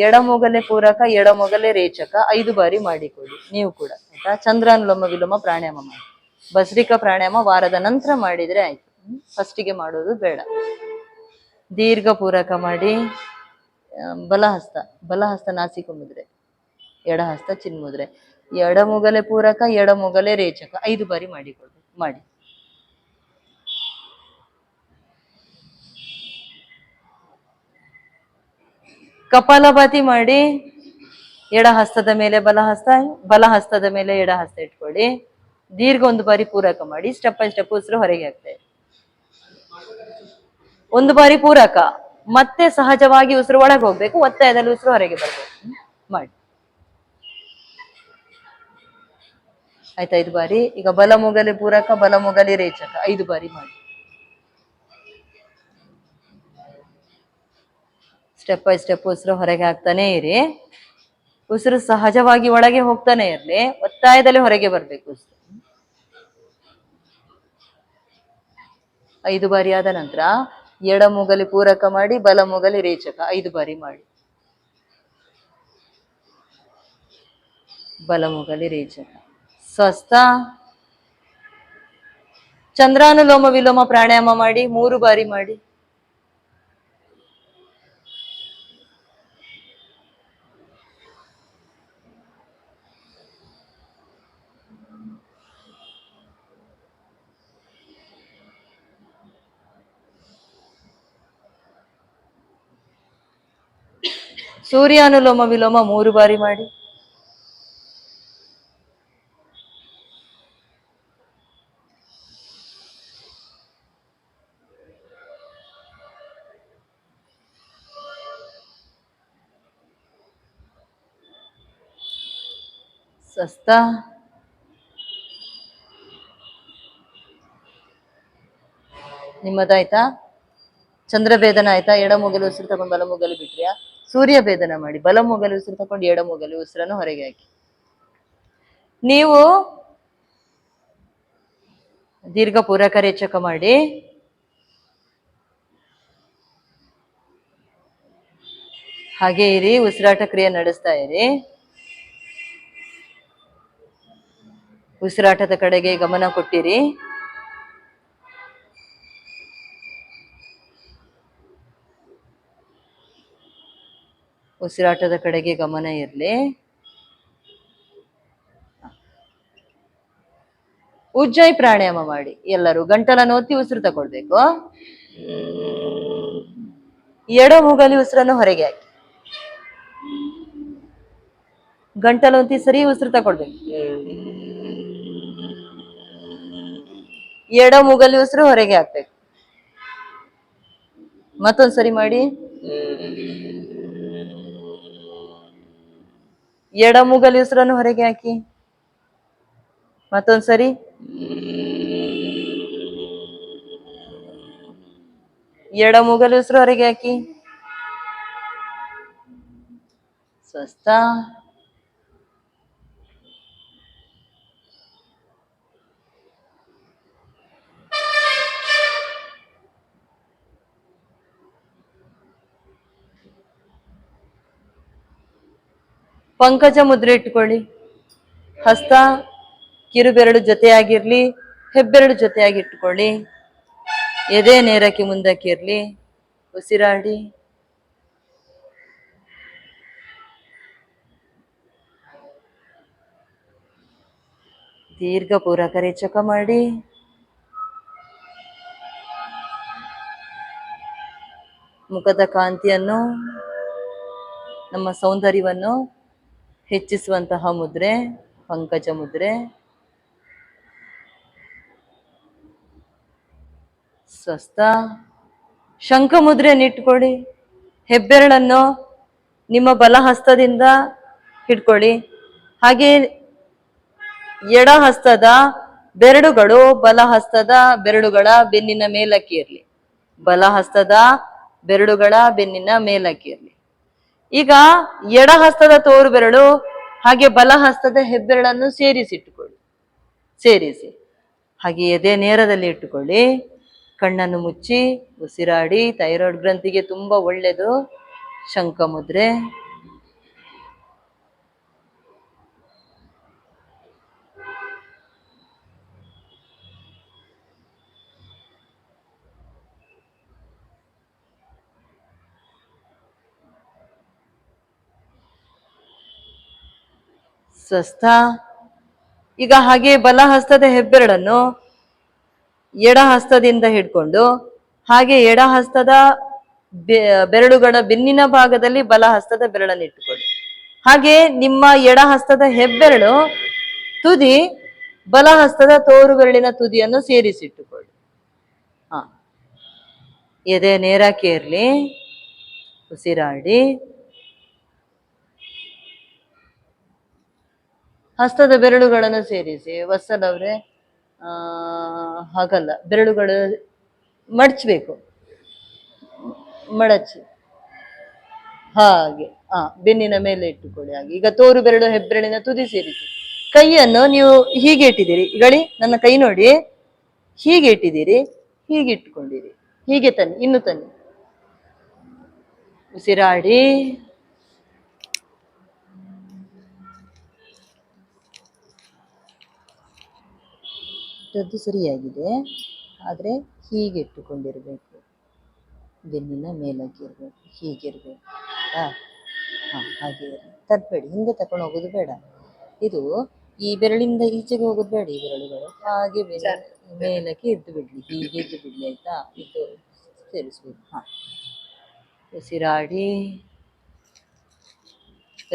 ಎಡಮೊಗಲೆ ಪೂರಕ ಎಡಮೊಗಲೆ ರೇಚಕ 5 ಬಾರಿ ಮಾಡಿಕೊಳ್ಳಿ ನೀವು ಕೂಡ, ಆಯ್ತಾ. ಚಂದ್ರಾನುಲೋಮ ವಿಲೋಮ ಪ್ರಾಣಾಯಾಮ ಮಾಡಿ, ಭಸ್ರಿಕಾ ಪ್ರಾಣಾಯಾಮ ವಾರದ ನಂತರ ಮಾಡಿದ್ರೆ ಆಯ್ತು. ಫಸ್ಟಿಗೆ ಮಾಡೋದು ಬೇಡ. ದೀರ್ಘ ಪೂರಕ ಮಾಡಿ, ಬಲಹಸ್ತ ನಾಸಿಕ ಮುದ್ರೆ, ಎಡಹಸ್ತ ಚಿನ್ಮುದ್ರೆ, ಎಡಮೊಗಲೆ ಪೂರಕ ಎಡಮೊಗಲೆ ರೇಚಕ 5 ಬಾರಿ ಮಾಡಿ. ಕಪಾಲಭಾತಿ ಮಾಡಿ, ಎಡಹಸ್ತದ ಮೇಲೆ ಬಲಹಸ್ತದ ಮೇಲೆ ಎಡಹಸ್ತ ಇಟ್ಕೊಳ್ಳಿ. ದೀರ್ಘ 1 ಬಾರಿ ಪೂರಕ ಮಾಡಿ, ಸ್ಟೆಪ್ ಬೈ ಸ್ಟೆಪ್ ಉಸಿರು ಹೊರಗೆ ಹಾಕ್ತಾ ಇದೆ. 1 ಬಾರಿ ಪೂರಕ, ಮತ್ತೆ ಸಹಜವಾಗಿ ಉಸಿರು ಒಳಗೆ ಹೋಗ್ಬೇಕು, ಒತ್ತಾಯದಲ್ಲಿ ಉಸಿರು ಹೊರಗೆ ಬರ್ಬೇಕು. ಮಾಡಿ ಆಯ್ತಾ 5 ಬಾರಿ. ಈಗ ಬಲಮೊಗಲೆ ಪೂರಕ ಬಲಮೊಗಲೆ ರೇಚಕ 5 ಬಾರಿ ಮಾಡಿ. ಸ್ಟೆಪ್ ಬೈ ಸ್ಟೆಪ್ ಉಸಿರು ಹೊರಗೆ ಹಾಕ್ತಾನೆ ಇರಿ. ಉಸಿರು ಸಹಜವಾಗಿ ಒಳಗೆ ಹೋಗ್ತಾನೆ ಇರ್ಲಿ, ಒತ್ತಾಯದಲ್ಲಿ ಹೊರಗೆ ಬರ್ಬೇಕು ಉಸಿರು. 5 ಬಾರಿ ಆದ ನಂತರ ಎಡಮೊಗಲಿ ಪೂರಕ ಮಾಡಿ, ಬಲಮೊಗಲಿ ರೇಚಕ 5 ಬಾರಿ ಮಾಡಿ. ಬಲಮೊಗಲಿ ರೇಚಕ. ಸ್ವಸ್ಥ. ಚಂದ್ರಾನುಲೋಮ ವಿಲೋಮ ಪ್ರಾಣಾಯಾಮ ಮಾಡಿ, 3 ಬಾರಿ ಮಾಡಿ. ಸೂರ್ಯಾನುಲೋಮ ವಿಲೋಮ 3 ಬಾರಿ ಮಾಡಿ. ಸ್ವಸ್ಥ. ನಿಮ್ಮದಾಯ್ತಾ? ಚಂದ್ರಭೇದನ ಆಯ್ತಾ? ಎಡಮೊಗಲು ಉಸಿರು ತಗೊಂಡು ಬಲಮೊಗಲು ಬಿಟ್ರಿಯಾ? ಸೂರ್ಯ ಭೇದನ ಮಾಡಿ, ಬಲಮೊಗಲು ಉಸಿರು ತಗೊಂಡು ಎಡಮೊಗಲು ಉಸಿರನ್ನು ಹೊರಗೆ ಹಾಕಿ. ನೀವು ದೀರ್ಘ ಪೂರಕ ರೇಚಕ ಮಾಡಿ, ಹಾಗೆ ಇರಿ, ಉಸಿರಾಟ ಕ್ರಿಯೆ ನಡೆಸ್ತಾ ಇರಿ. ಉಸಿರಾಟದ ಕಡೆಗೆ ಗಮನ ಕೊಟ್ಟಿರಿ. ಉಸಿರಾಟದ ಕಡೆಗೆ ಗಮನ ಇರಲಿ. ಉಜ್ಜಾಯಿ ಪ್ರಾಣಾಯಾಮ ಮಾಡಿ. ಎಲ್ಲರೂ ಗಂಟಲನ್ನು ಒತ್ತಿ ಉಸಿರು ತಗೊಳ್ಬೇಕು. ಎಡಮೂಗಲಿ ಉಸಿರನ್ನು ಹೊರಗೆ ಹಾಕಿ, ಗಂಟಲು ಒತ್ತಿ ಸರಿ ಉಸಿರು ತಗೊಳ್ಬೇಕು. ಎಡಮೂಗಲಿ ಉಸಿರು ಹೊರಗೆ ಹಾಕ್ಬೇಕು. ಮತ್ತೊಂದ್ಸರಿ ಮಾಡಿ. ಎಡಮೂಗಲಿ ಉಸಿರನ್ನು ಹೊರಗೆ ಹಾಕಿ. ಮತ್ತೊಂದ್ಸರಿ. ಎಡಮೂಗಲಿ ಉಸಿರು ಹೊರಗೆ ಹಾಕಿ. ಸ್ವಸ್ಥ. ಪಂಕಜ ಮುದ್ರೆ ಇಟ್ಕೊಳ್ಳಿ. ಹಸ್ತ ಕಿರುಬೆರಳು ಜೊತೆಯಾಗಿರ್ಲಿ, ಹೆಬ್ಬೆರಳು ಜೊತೆಯಾಗಿ ಇಟ್ಕೊಳ್ಳಿ. ಎದೆ ನೇರಕ್ಕೆ ಮುಂದಕ್ಕೆ ಇರ್ಲಿ. ಉಸಿರಾಡಿ. ದೀರ್ಘ ಪೂರಕ ರೇಚಕ ಮಾಡಿ. ಮುಖದ ಕಾಂತಿಯನ್ನು, ನಮ್ಮ ಸೌಂದರ್ಯವನ್ನು ಹೆಚ್ಚಿಸುವಂತಹ ಮುದ್ರೆ ಪಂಕಜ ಮುದ್ರೆ. ಸ್ವಸ್ಥ. ಶಂಖ ಮುದ್ರೆಯನ್ನು ಇಟ್ಕೊಳ್ಳಿ. ಹೆಬ್ಬೆರಳನ್ನು ನಿಮ್ಮ ಬಲಹಸ್ತದಿಂದ ಹಿಡ್ಕೊಳ್ಳಿ. ಹಾಗೆ ಎಡ ಹಸ್ತದ ಬೆರಳುಗಳು ಬಲಹಸ್ತದ ಬೆರಳುಗಳ ಬೆನ್ನಿನ ಮೇಲಕ್ಕೆ ಇರಲಿ. ಬಲಹಸ್ತದ ಬೆರಳುಗಳ ಬೆನ್ನಿನ ಮೇಲಕ್ಕೆ ಇರಲಿ. ಈಗ ಎಡ ಹಸ್ತದ ತೋರು ಬೆರಳು ಹಾಗೆ ಬಲಹಸ್ತದ ಹೆಬ್ಬೆರಳನ್ನು ಸೇರಿಸಿಟ್ಟುಕೊಳ್ಳಿ. ಸೇರಿಸಿ ಹಾಗೆ ಎದೆ ನೇರದಲ್ಲಿ ಇಟ್ಟುಕೊಳ್ಳಿ. ಕಣ್ಣನ್ನು ಮುಚ್ಚಿ ಉಸಿರಾಡಿ. ಥೈರಾಯ್ಡ್ ಗ್ರಂಥಿಗೆ ತುಂಬಾ ಒಳ್ಳೆಯದು ಶಂಖ ಮುದ್ರೆ. ಸ್ವಸ್ಥ. ಈಗ ಹಾಗೆ ಬಲ ಹಸ್ತದ ಹೆಬ್ಬೆರಳನ್ನು ಎಡ ಹಸ್ತದಿಂದ ಹಿಡ್ಕೊಂಡು ಹಾಗೆ ಎಡ ಹಸ್ತದ ಬೆರಳುಗಳ ಬೆನ್ನಿನ ಭಾಗದಲ್ಲಿ ಬಲ ಹಸ್ತದ ಬೆರಳನ್ನು ಇಟ್ಟುಕೊಳ್ಳಿ. ಹಾಗೆ ನಿಮ್ಮ ಎಡ ಹಸ್ತದ ಹೆಬ್ಬೆರಳು ತುದಿ ಬಲ ಹಸ್ತದ ತೋರು ಬೆರಳಿನ ತುದಿಯನ್ನು ಸೇರಿಸಿಟ್ಟುಕೊಳ್ಳಿ. ಹಾ, ಎದೆ ನೇರಕ್ಕೆ ಇರ್ಲಿ. ಉಸಿರಾಡಿ. ಹಸ್ತದ ಬೆರಳುಗಳನ್ನು ಸೇರಿಸಿ. ವತ್ಸಲವ್ರೆ, ಹಾಗಲ್ಲ, ಬೆರಳುಗಳು ಮಡಚಬೇಕು. ಮಡಚಿ ಹಾಗೆ ಬೆನ್ನಿನ ಮೇಲೆ ಇಟ್ಟುಕೊಳ್ಳಿ. ಹಾಗೆ ಈಗ ತೋರು ಬೆರಳು ಹೆಬ್ಬೆರಳಿನ ತುದಿ ಸೇರಿಸಿ. ಕೈಯನ್ನು ನೀವು ಹೀಗೆ ಇಟ್ಟಿದ್ದೀರಿ. ಗಳಿ ನನ್ನ ಕೈ ನೋಡಿ, ಹೀಗೆ ಇಟ್ಟಿದ್ದೀರಿ, ಹೀಗೆ ಇಟ್ಕೊಂಡಿರಿ. ಹೀಗೆ ತನ್ನಿ, ಇನ್ನು ತನ್ನಿ. ಉಸಿರಾಡಿ. ಸರಿಯಾಗಿದೆ, ಆದರೆ ಹೀಗೆ ಇಟ್ಟುಕೊಂಡಿರ್ಬೇಕು. ಬೆನ್ನಿನ ಮೇಲಕ್ಕೆ ಇರಬೇಕು, ಹೀಗಿರ್ಬೇಕು. ಹಾಗೆ ತರಬೇಡಿ, ಹಿಂದೆ ತಕೊಂಡು ಹೋಗೋದು ಬೇಡ. ಇದು ಈ ಬೆರಳಿಂದ ಈಚೆಗೆ ಹೋಗೋದು ಬೇಡ. ಈ ಬೆರಳುಗಳು ಹಾಗೆ ಮೇಲಕ್ಕೆ ಎದ್ದು ಬಿಡ್ಲಿ, ಹೀಗೆ ಎದ್ದು ಬಿಡ್ಲಿ. ಆಯ್ತಾ? ಇದು ಸೇರಿಸ್ಬೇಕು. ಉಸಿರಾಡಿ,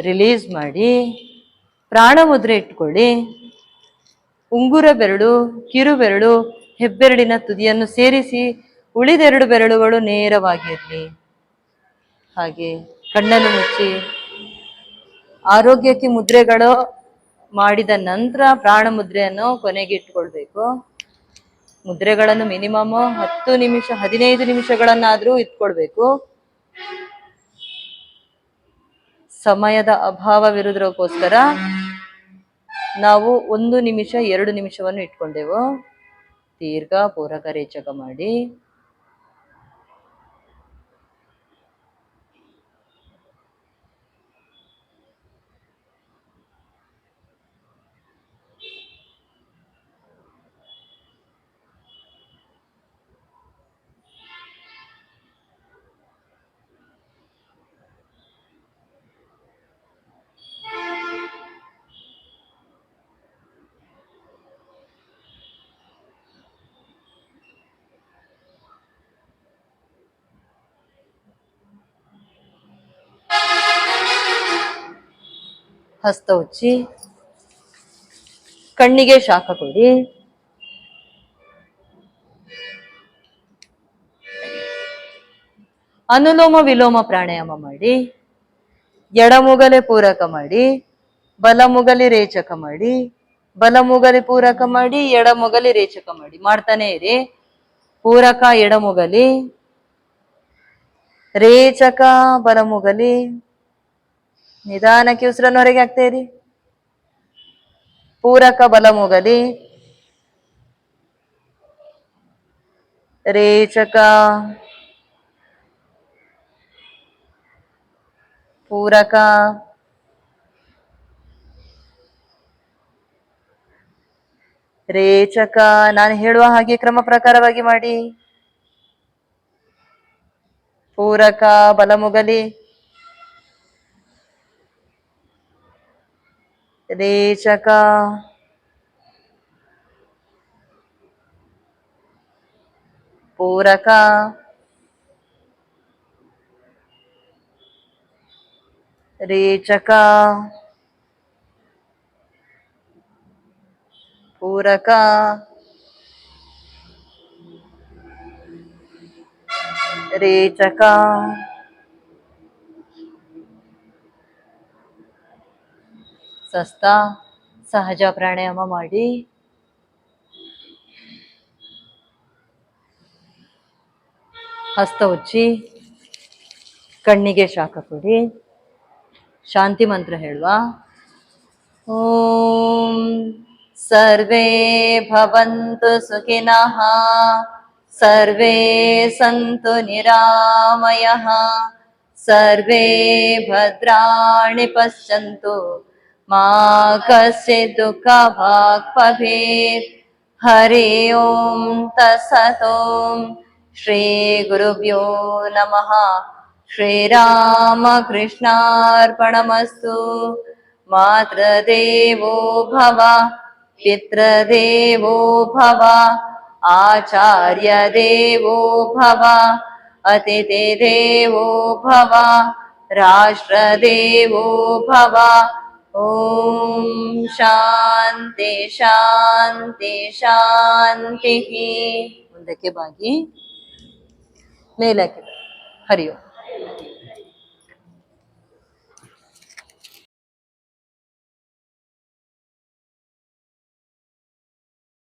ರಿಲೀಸ್ ಮಾಡಿ. ಪ್ರಾಣ ಮುದ್ರೆ ಇಟ್ಕೊಳ್ಳಿ. ಉಂಗುರ ಬೆರಳು, ಕಿರು ಬೆರಳು, ಹೆಬ್ಬೆರಳಿನ ತುದಿಯನ್ನು ಸೇರಿಸಿ. ಉಳಿದೆರಡು ಬೆರಳುಗಳು ನೇರವಾಗಿರಲಿ. ಹಾಗೆ ಕಣ್ಣನ್ನು ಮುಚ್ಚಿ. ಆರೋಗ್ಯಕ್ಕೆ ಮುದ್ರೆಗಳು ಮಾಡಿದ ನಂತರ ಪ್ರಾಣ ಮುದ್ರೆಯನ್ನು ಕೊನೆಗೆ ಇಟ್ಕೊಳ್ಬೇಕು. ಮುದ್ರೆಗಳನ್ನು ಮಿನಿಮಮ್ 10 ನಿಮಿಷ 15 ನಿಮಿಷಗಳನ್ನಾದ್ರೂ ಇಟ್ಕೊಳ್ಬೇಕು. ಸಮಯದ ಅಭಾವವಿರುವುದಕ್ಕೋಸ್ಕರ ನಾವು 1 ನಿಮಿಷ 2 ನಿಮಿಷವನ್ನು ಇಟ್ಕೊಂಡೆವು. ದೀರ್ಘ ಪೂರಕ ರೇಚಕ ಮಾಡಿ. ಹಸ್ತ ಉಚ್ಚಿ. ಕಣ್ಣಿಗೆ ಶಾಖ ಕೊಡಿ. ಅನುಲೋಮ ವಿಲೋಮ ಪ್ರಾಣಾಯಾಮ ಮಾಡಿ. ಎಡಮುಗಲೆ ಪೂರಕ ಮಾಡಿ, ಬಲಮುಗಲಿ ರೇಚಕ ಮಾಡಿ. ಬಲಮುಗಲಿ ಪೂರಕ ಮಾಡಿ, ಎಡಮುಗಲಿ ರೇಚಕ ಮಾಡಿ. ಮಾಡ್ತಾನೆ ಇರಿ. ಪೂರಕ ಎಡಮುಗಲಿ, ರೇಚಕ ಬಲಮುಗಲಿ. ನಿಧಾನಕ್ಕೆ ಉಸಿರನ್ನು ಹೊರಗೆ ಹಾಕ್ತಾ ಇರಿ. ಪೂರಕ ಬಲಮುಗಲಿ, ರೇಚಕ, ಪೂರಕ, ರೇಚಕ. ನಾನು ಹೇಳುವ ಹಾಗೆ ಕ್ರಮ ಪ್ರಕಾರವಾಗಿ ಮಾಡಿ. ಪೂರಕ ಬಲಮುಗಲಿ, ರೇಚಕ, ಪೂರಕ, ರೇಚಕ, ಪೂರಕ, ರೇಚಕ. ಸ್ವಸ್ಥ. ಸಹಜ ಪ್ರಾಣಾಯಾಮ ಮಾಡಿ. ಹಸ್ತ ಉಚ್ಚಿ. ಕಣ್ಣಿಗೆ ಶಾಖ ಕೊಡಿ. ಶಾಂತಿ ಮಂತ್ರ ಹೇಳುವ. ಓಂ सर्वे भवन्तु सुखिनः सर्वे सन्तु निरामयः सर्वे भद्राणि पश्यन्तु मा कश्चित् दुःखभाग् भवेत् हरि ओं तत्सत् ओं श्रीगुरुभ्यो नमः श्रीरामकृष्णार्पणमस्तु मातृदेवो भव पितृदेवो भव आचार्यदेवो भव अतिथिदेवो भव राष्ट्रदेवो भव ॐ ಶಾಂತಿ ಶಾಂತಿ ಶಾಂತಿ ಮುಂದಕ್ಕೆ ಬಾಗಿ ಮೇಲಕ್ಕೆ ಹರಿ ಓಂ